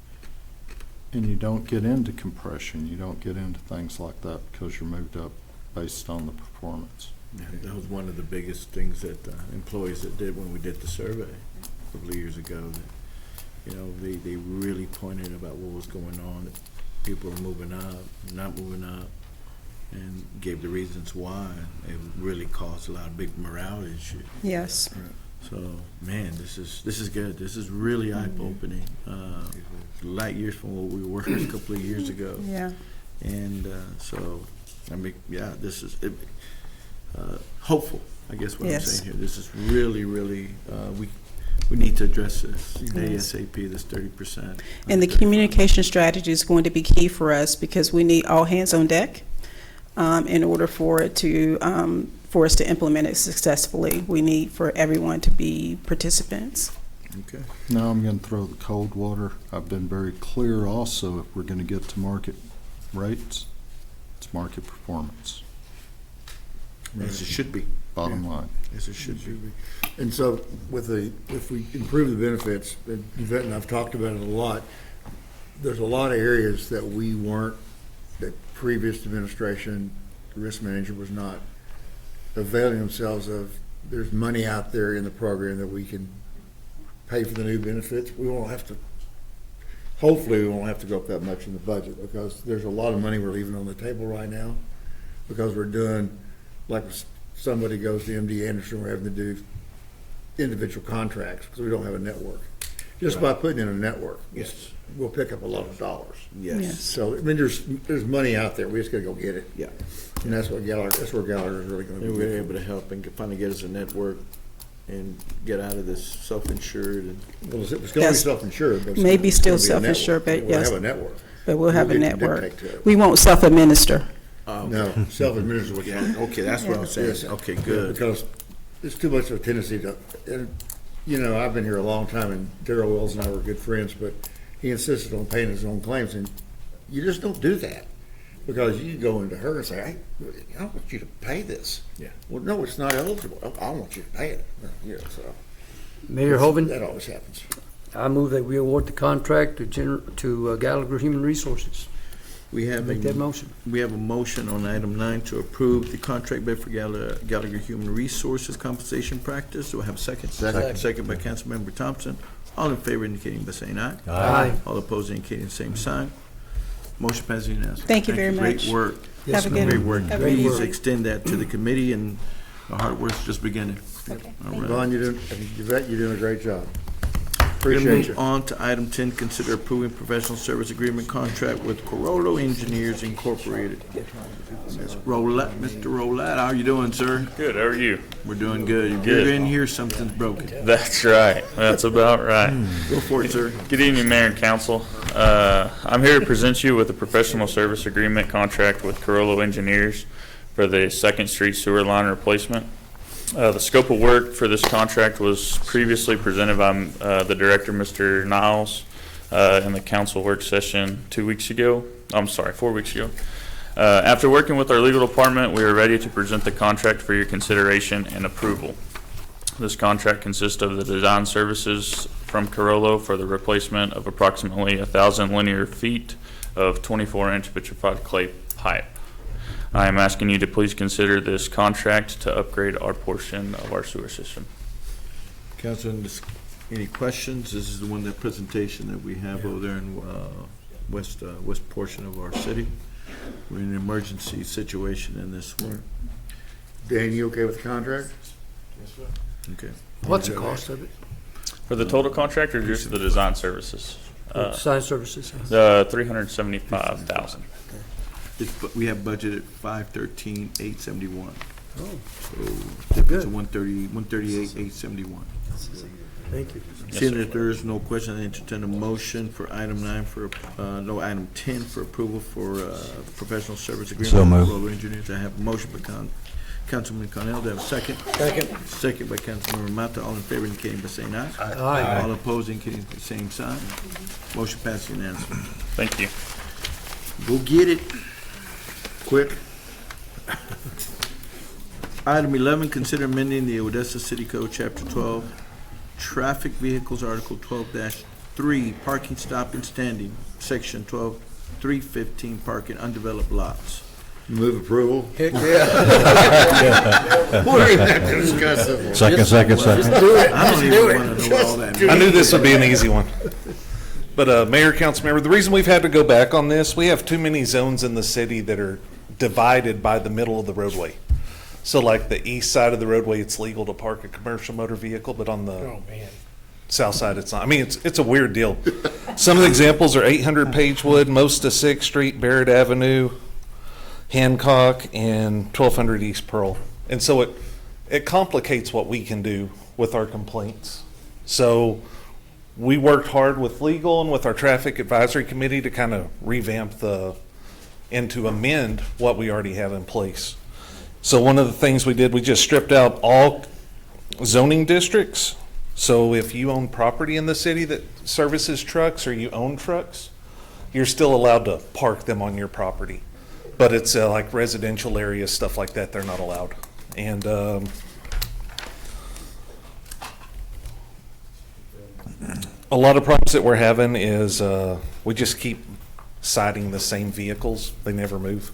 And you don't get into compression, you don't get into things like that because you're moved up based on the performance. Yeah, that was one of the biggest things that employees that did when we did the survey a couple of years ago. That, they really pointed about what was going on. That people were moving up, not moving up, and gave the reasons why. It really caused a lot of big morale issues. Yes. So, man, this is good. This is really eye-opening. Light years from what we were a couple of years ago. Yeah. And so, I mean, yeah, this is hopeful, I guess what I'm saying here. This is really, really, we need to address this ASAP, this 30%. And the communication strategy is going to be key for us because we need all hands on deck in order for it to for us to implement it successfully. We need for everyone to be participants. Okay. Now I'm going to throw the cold water. I've been very clear also, if we're going to get to market rates, it's market performance. As it should be. Bottom line. As it should be. And so if we improve the benefits, and Yvette and I've talked about it a lot, there's a lot of areas that we weren't, that previous administration, the risk manager was not availing themselves of. There's money out there in the program that we can pay for the new benefits. We won't have to, hopefully we won't have to go up that much in the budget because there's a lot of money we're leaving on the table right now because we're doing, like somebody goes to MD Anderson, we're having to do individual contracts because we don't have a network. Just by putting in a network, we'll pick up a lot of dollars. Yes. So, I mean, there's money out there. We just gotta go get it. Yeah. And that's where Gallagher is really gonna And be. we're able to help and finally get us a network and get out of this self-insured and. Well, it's gonna be self-insured, but Maybe it's still gonna be a network. self-insured, but We'll yes. have a network. But we'll have a We'll get to network. dictate to it. We won't self-administer. No, self-administered. what you- Okay, that's what I'm saying. Yes. Okay, good. Because there's too much of a tendency to, and, I've been here a long time, and Darrell Wells and I were good friends, but he insisted on paying his own claims, and you just don't do that. Because you go into her and say, hey, I want you to pay this. Yeah. Well, no, it's not eligible. I want you to pay it. So. Mayor Hovind, That always happens. I move that we award the contract to Gallagher Human Resources. We have Make that motion. We have a motion on item 9 to approve the contract bid for Gallagher Human Resources compensation practice. Do I have a second? Second. Second by Councilmember Thompson. All in favor indicating by saying aye. Aye. All opposed indicating the same sign. Motion passes unanimously. Thank you very Great much. work. Have a good- Great work. have a good Please evening. extend that to the committee, and our hard work's just beginning. Okay. All right. Vaughn, Yvette, you're doing a great job. We're Appreciate gonna you. move on to item 10, consider approving professional service agreement contract with Corollo Engineers Incorporated. Mr. Roulette, how are you doing, sir? Good, how are you? We're doing good. If Good. you're in here, something's broken. That's right. That's about right. Go for it, sir. Good evening, Mayor and Council. I'm here to present you with a professional service agreement contract with Corollo Engineers for the 2nd Street sewer line replacement. The scope of work for this contract was previously presented by the director, Mr. Niles, in the council work session 4 weeks ago. After working with our legal department, we are ready to present the contract for your consideration and approval. This contract consists of the design services from Corollo for the replacement of approximately 1,000 linear feet of 24-inch vitrified clay pipe. I am asking you to please consider this contract to upgrade our portion of our sewer system. Councilman, any questions? This is the one, that presentation that we have over there in west portion of our city. We're in an emergency situation in this one. Dan, you okay with the contract? Okay. What's the cost of it? For the total contract or just the design services? Design services. The 375,000. We have budgeted 513,871. Oh, So good. it's 138,871. Thank you. Seeing that there is no question, I entertain a motion for item 9 for, item 10 for approval for professional service agreement. So with moved. Roller Engineers. I have a motion by Councilman Cornell. Do I have a second? Second. Second by Councilmember Mata. All in favor indicating by saying aye. Aye. All opposed indicating by the same sign. Motion passes unanimously. Thank you. Go get it. Quick. Item 11, consider amending the Odessa City Code, Chapter 12, Traffic Vehicles, Article 12-3, Parking Stop and Standing, Section 12-315, Parking Undeveloped Lots. Move approval. Heck, What do you have to discuss it for? Second. I don't even want to know what all that means. I knew this would be an easy one. But Mayor, council member, the reason we've had to go back on this, we have too many zones in the city that are divided by the middle of the roadway. So like the east side of the roadway, it's legal to park a commercial motor vehicle, but on the south side, it's not. I mean, it's a weird deal. Some of the examples are 800 Pagewood, most of 6th Street, Barrett Avenue, Hancock, and 1200 East Pearl. And so it complicates what we can do with our complaints. So we worked hard with legal and with our traffic advisory committee to kind of revamp and to amend what we already have in place. So one of the things we did, we just stripped out all zoning districts. So if you own property in the city that services trucks or you own trucks, you're still allowed to park them on your property. But it's like residential areas, stuff like that, they're not allowed. And a lot of problems that we're having is we just keep citing the same vehicles. They never move.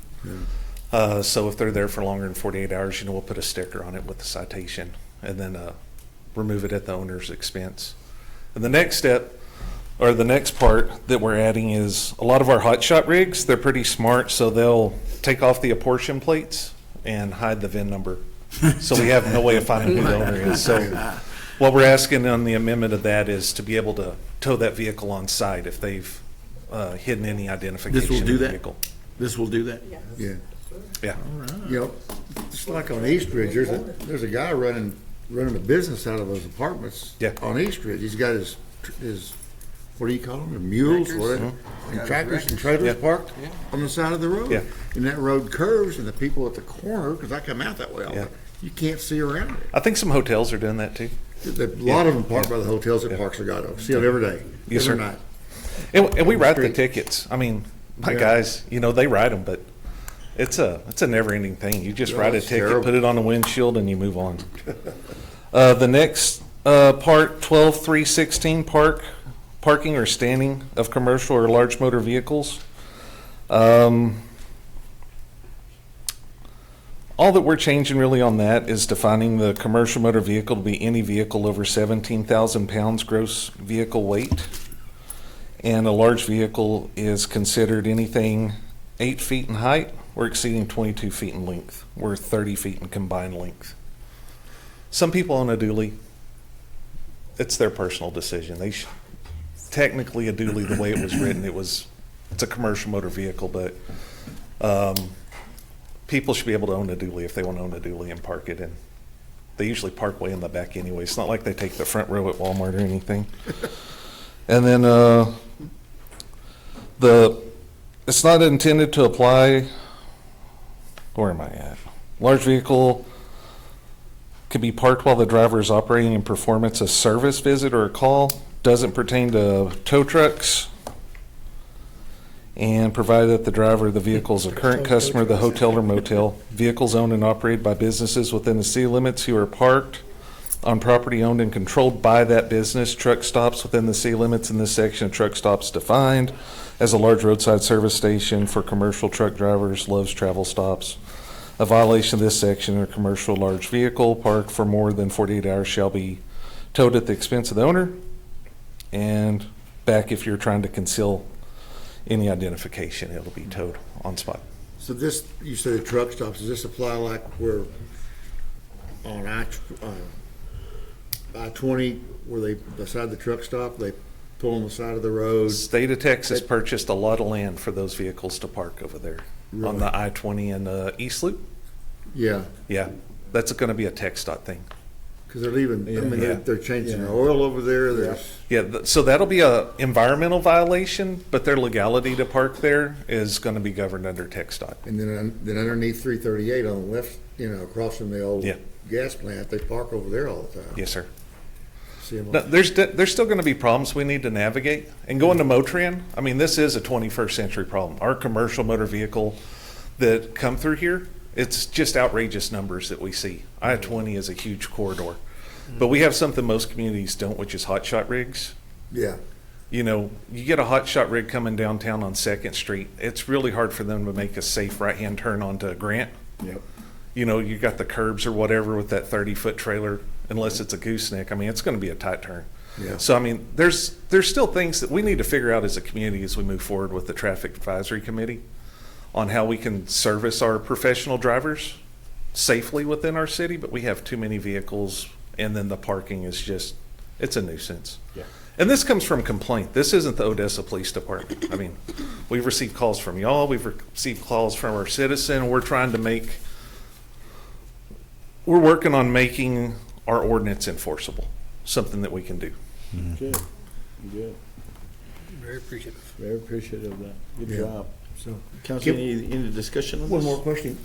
So if they're there for longer than 48 hours, we'll put a sticker on it with the citation and then remove it at the owner's expense. And the next step, or the next part that we're adding is a lot of our hotshot rigs, they're pretty smart, so they'll take off the apportion plates and hide the VIN number. So we have no way of finding who the owner is. So what we're asking on the amendment of that is to be able to tow that vehicle on site if they've hidden any identification This will in do the that? vehicle. This will do that? Yeah. Yeah. You know, it's like on East Ridge, there's a guy running a business out of those apartments on East Ridge. He's got his, what do you call them, mules, whatever, and tractors and trailers parked on the side of the road. Yeah. And that road curves, and the people at the corner, because I come out that way all the time, you can't see around it. I think some hotels are doing that too. A lot of them park by the hotels at Park Salgado. See them every day, Yes, every sir. night. And we On the write the street. tickets. I mean, my Yeah. guys, they write them, but it's a never-ending thing. You just Yeah, write a it's ticket, terrible. put it on the windshield, and you move on. The next part, 12.316, parking or standing of commercial or large motor vehicles. All that we're changing really on that is defining the commercial motor vehicle to be any vehicle over 17,000 pounds gross vehicle weight. And a large vehicle is considered anything 8 feet in height or exceeding 22 feet in length, or 30 feet in combined length. Some people own a dually. It's their personal decision. Technically a dually, the way it was written, it's a commercial motor vehicle, but people should be able to own a dually if they want to own a dually and park it. And they usually park way in the back anyway. It's not like they take the front row at Walmart or anything. And then it's not intended to apply, where am I at? Large vehicle can be parked while the driver is operating and performance a service visit or a call. Doesn't pertain to tow trucks. And provided that the driver of the vehicle is a current customer of the hotel or motel. Vehicles owned and operated by businesses within the city limits who are parked on property owned and controlled by that business. Truck stops within the city limits in this section. Truck stops defined as a large roadside service station for commercial truck drivers, Love's Travel Stops. A violation of this section, a commercial large vehicle parked for more than 48 hours shall be towed at the expense of the owner, and back if you're trying to conceal any identification, it'll be towed on spot. So this, you said truck stops, does this apply like we're on I-20, where they, beside the truck stop, they pull on the side of the road. State of Texas purchased a lot of land for those vehicles to park over there on Really? the I-20 and the East Loop. Yeah, Yeah, that's going to be a TxDOT thing. because they're leaving, I mean, Yeah. they're changing their oil over there, there's, Yeah, so that'll be a environmental violation, but their legality to park there is going to be governed under TxDOT. and then underneath 338 on the left, across from the old Yeah. gas plant, they park over there all the time. Yes, sir. See 'em No, all- there's still going to be problems we need to navigate. And going to Motrin, I mean, this is a 21st century problem. Our commercial motor vehicle that come through here, it's just outrageous numbers that we see. I-20 is a huge corridor. But we have something most communities don't, which is hotshot rigs. Yeah. You get a hotshot rig coming downtown on 2nd Street, it's really hard for them to make a safe right-hand turn onto Grant. Yep. You got the curbs or whatever with that 30-foot trailer, unless it's a gooseneck. I mean, it's going to be a tight turn. Yeah. So, I mean, there's still things that we need to figure out as a community as we move forward with the Traffic Advisory Committee on how we can service our professional drivers safely within our city, but we have too many vehicles, and then the parking is just, it's a nuisance. Yeah. And this comes from complaint. This isn't the Odessa Police Department. I mean, we've received calls from y'all, we've received calls from our citizen, we're working on making our ordinance enforceable, something that we can do. Good, good. Very appreciative. Very appreciative of that. Good Yeah. job. So, Council, Kim- any discussion on this? One more question.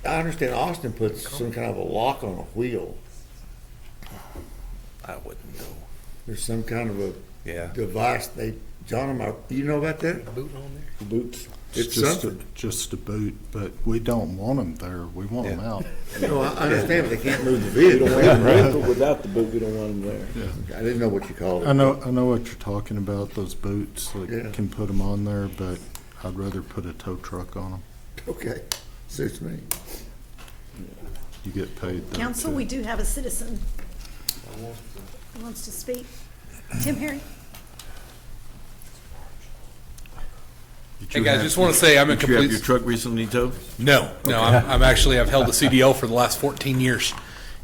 I understand Austin puts some kind of a lock on a wheel. I wouldn't know. There's some kind of a Yeah. device John, do you know about that? Boot on there? Boots. It's just something. just a boot, but we don't want them there. We want them out. No, I understand, but they can't move the We vehicle. don't want them there, but without the boot, we don't want them there. Yeah. I didn't know what you called it. I know what you're talking about. Those boots that Yeah. can put them on there, but I'd rather put a tow truck on them. Okay, suits me. You get paid. There Council, too. we do have a citizen who wants to speak. Tim Harry? Hey guys, just want to say I'm in Did you have complete. your truck recently towed? No, I'm actually, I've held the CDL for the last 14 years.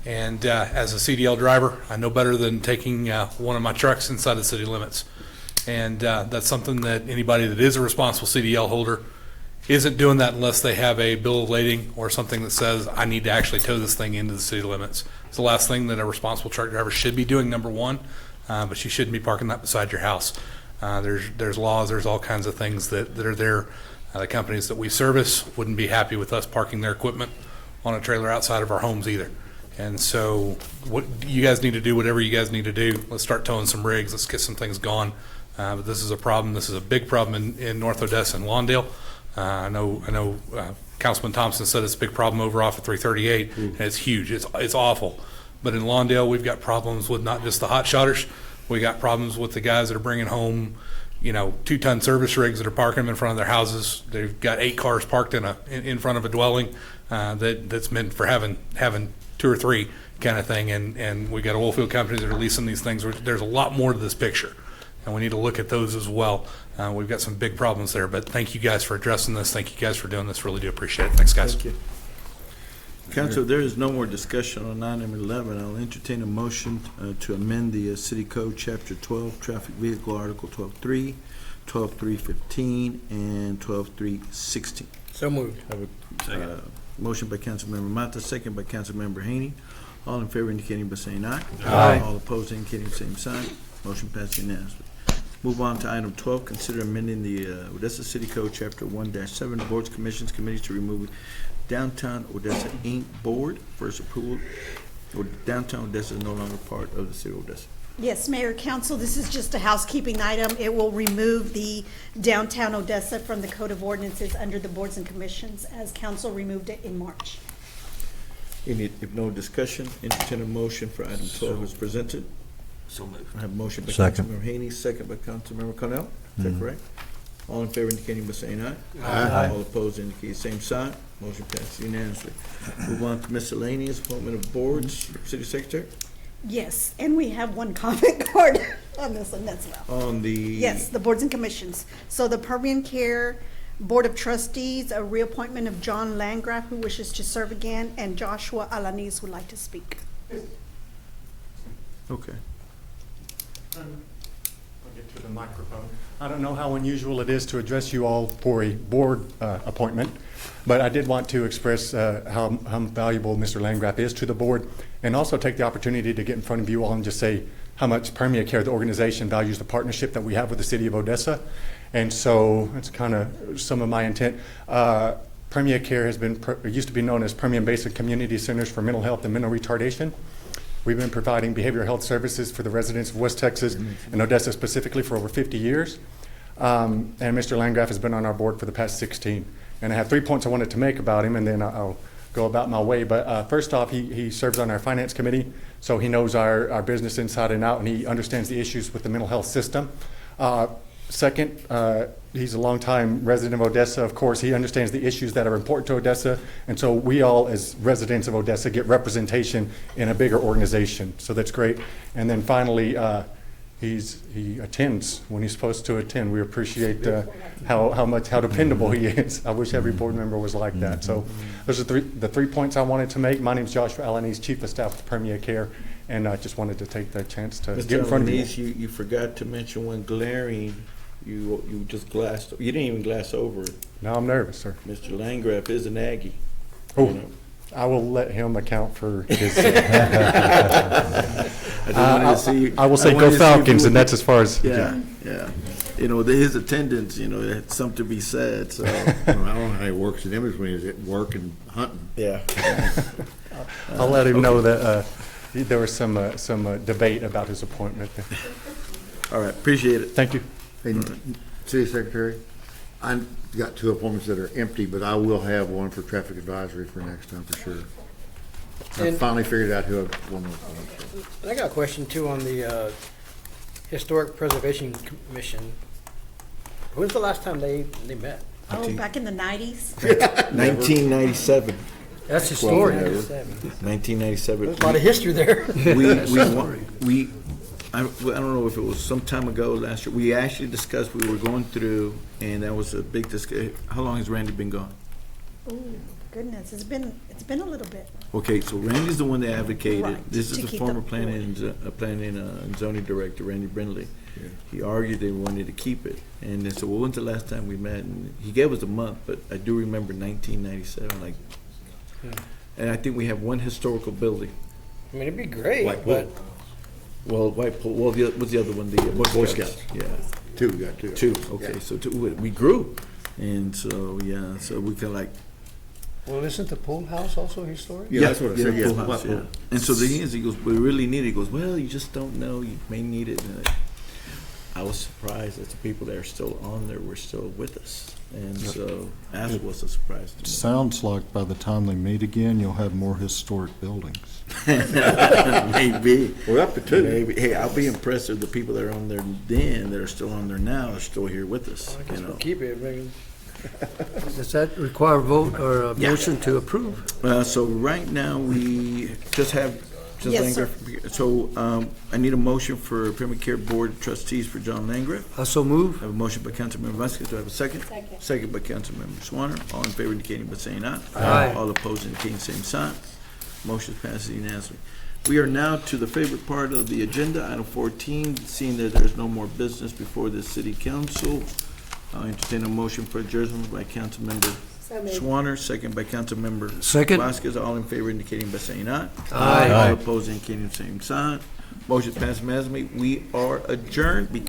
And as a CDL driver, I know better than taking one of my trucks inside the city limits. And that's something that anybody that is a responsible CDL holder isn't doing that unless they have a bill of lading or something that says, I need to actually tow this thing into the city limits. It's the last thing that a responsible truck driver should be doing, number one, but you shouldn't be parking that beside your house. There's laws, there's all kinds of things that are there. The companies that we service wouldn't be happy with us parking their equipment on a trailer outside of our homes either. And so what you guys need to do, whatever you guys need to do, let's start towing some rigs, let's get some things gone. But this is a problem, this is a big problem in North Odessa and Lawndale. I know Councilman Thompson said it's a big problem over off of 338, and it's huge, it's awful. But in Lawndale, we've got problems with not just the hot shotters, we got problems with the guys that are bringing home, 2-ton service rigs that are parking them in front of their houses. They've got 8 cars parked in front of a dwelling that's meant for having 2 or 3 kind of thing. And we got oil field companies that are leasing these things. There's a lot more to this picture, and we need to look at those as well. We've got some big problems there, but thank you guys for addressing this. Thank you guys for doing this. Really do appreciate it. Thanks, guys. Thank you. Council, there is no more discussion on item 11. I'll entertain a motion to amend the City Code, Chapter 12, Traffic Vehicle, Article 12.3, 12.3.15, and 12.3.16. So moved. Have a motion by Councilmember Mata, second by Councilmember Haney. All in favor indicating by saying aye. Aye. All opposed indicating the same sign. Motion passed unanimously. Move on to item 12, consider amending the Odessa City Code, Chapter 1-7, Boards, Commissions, Committees to remove Downtown Odessa Inc. Board. First approval, Downtown Odessa is no longer part of the City of Odessa. Yes, Mayor, Council, this is just a housekeeping item. It will remove the Downtown Odessa from the Code of Ordinances under the Boards and Commissions, as Council removed it in March. If no discussion, entertain a motion for item 12 as presented. So moved. I have a motion by Second. Councilmember Haney, second by Councilmember Cornell. Is that correct? All in favor indicating by saying aye. Aye. All opposed indicating same sign. Motion passes unanimously. Move on to miscellaneous appointment of boards. City Secretary? Yes, and we have one comment card on this one as well. On the. Yes, the Boards and Commissions. So the Permian Care Board of Trustees, a reappointment of John Landgraf, who wishes to serve again, and Joshua Alanis would like to speak. Okay. I'll get to the microphone. I don't know how unusual it is to address you all for a board appointment, but I did want to express how valuable Mr. Landgraf is to the board, and also take the opportunity to get in front of you all and just say how much Permia Care, the organization, values the partnership that we have with the city of Odessa. And so that's kind of some of my intent. Permia Care has been, used to be known as Permian Basin Community Centers for Mental Health and Mental Retardation. We've been providing behavioral health services for the residents of West Texas and Odessa specifically for over 50 years. And Mr. Landgraf has been on our board for the past 16. And I have 3 points I wanted to make about him, and then I'll go about my way. But first off, he serves on our finance committee, so he knows our business inside and out, and he understands the issues with the mental health system. Second, he's a longtime resident of Odessa. Of course, he understands the issues that are important to Odessa, and so we all, as residents of Odessa, get representation in a bigger organization. So that's great. And then finally, he attends when he's supposed to attend. We appreciate how dependable he is. I wish every board member was like that. So those are the 3 points I wanted to make. My name is Joshua Alanis, Chief of Staff with Permia Care, and I just wanted to take the chance to get in front of you. You forgot to mention one glaring. You just glassed. You didn't even glass over it. No, I'm nervous, sir. Mr. Landgraf is an Aggie. Oh, I will let him account for his. I will say go Falcons, and that's as far as. Yeah. You know, his attendance, that's something to be said, so. I don't know how he works in between, is it work and hunting? Yeah. I'll let him know that there was some debate about his appointment. All right, appreciate it. Thank you. Hey, City Secretary, I've got 2 appointments that are empty, but I will have one for traffic advisory for next time for sure. I And- finally figured out who I want to appoint. I got a question too on the Historic Preservation Commission. When's the last time they met? Oh, back in the 90s? 1997. That's historic. 1997. There's a lot of history there. I don't know if it was some time ago last year, we actually discussed, we were going through, and that was a big discussion. How long has Randy been gone? Oh, goodness, it's been a little bit. Okay, so Randy's the one that advocated. Right, This to is the keep former the planning and zoning director, Randy Brindley. He argued they wanted to keep it. And they said, well, when's the last time we met? And he gave us a month, but I do remember 1997, and I think we have one historical building. I mean, it'd be great, White but Well, White Pole, what's the other one? The Boy Scouts. Yeah. 2, we got 2. 2, okay, Yeah. so 2, we grew. And so, yeah, so we kind of well, isn't the pool house also historic? Yeah, that's what I said, pool yeah. house, yeah. And so the thing is, he goes, we really need it. He goes, well, you just don't know, you may need it. And I was surprised that the people that are still on there were still with us. And so that was a surprise to me. Sounds like by the time they meet again, you'll have more historic buildings. Maybe. We're up to 2. Maybe. Hey, I'll be impressed if the people that are on there then, that are still on there now, are still here with us, I guess you know. we'll keep it. I mean, does that require a vote or a motion to approve? So right now, we just have, Yes, sir. So I need a motion for Permit Care Board of Trustees for John Landgraf. I so move. I have a motion by Councilmember Vasquez. Do I have a second? Second. Second by Councilmember Swanner. All in favor indicating by saying aye. Aye. All opposed indicating same sign. Motion passes unanimously. We are now to the favorite part of the agenda, item 14. Seeing that there's no more business before the city council, I'll entertain a motion for adjournment by Councilmember So moved. Swanner, second by Councilmember Second. Vasquez. All in favor indicating by saying aye. Aye. All opposed indicating same sign. Motion passes unanimously. We are adjourned.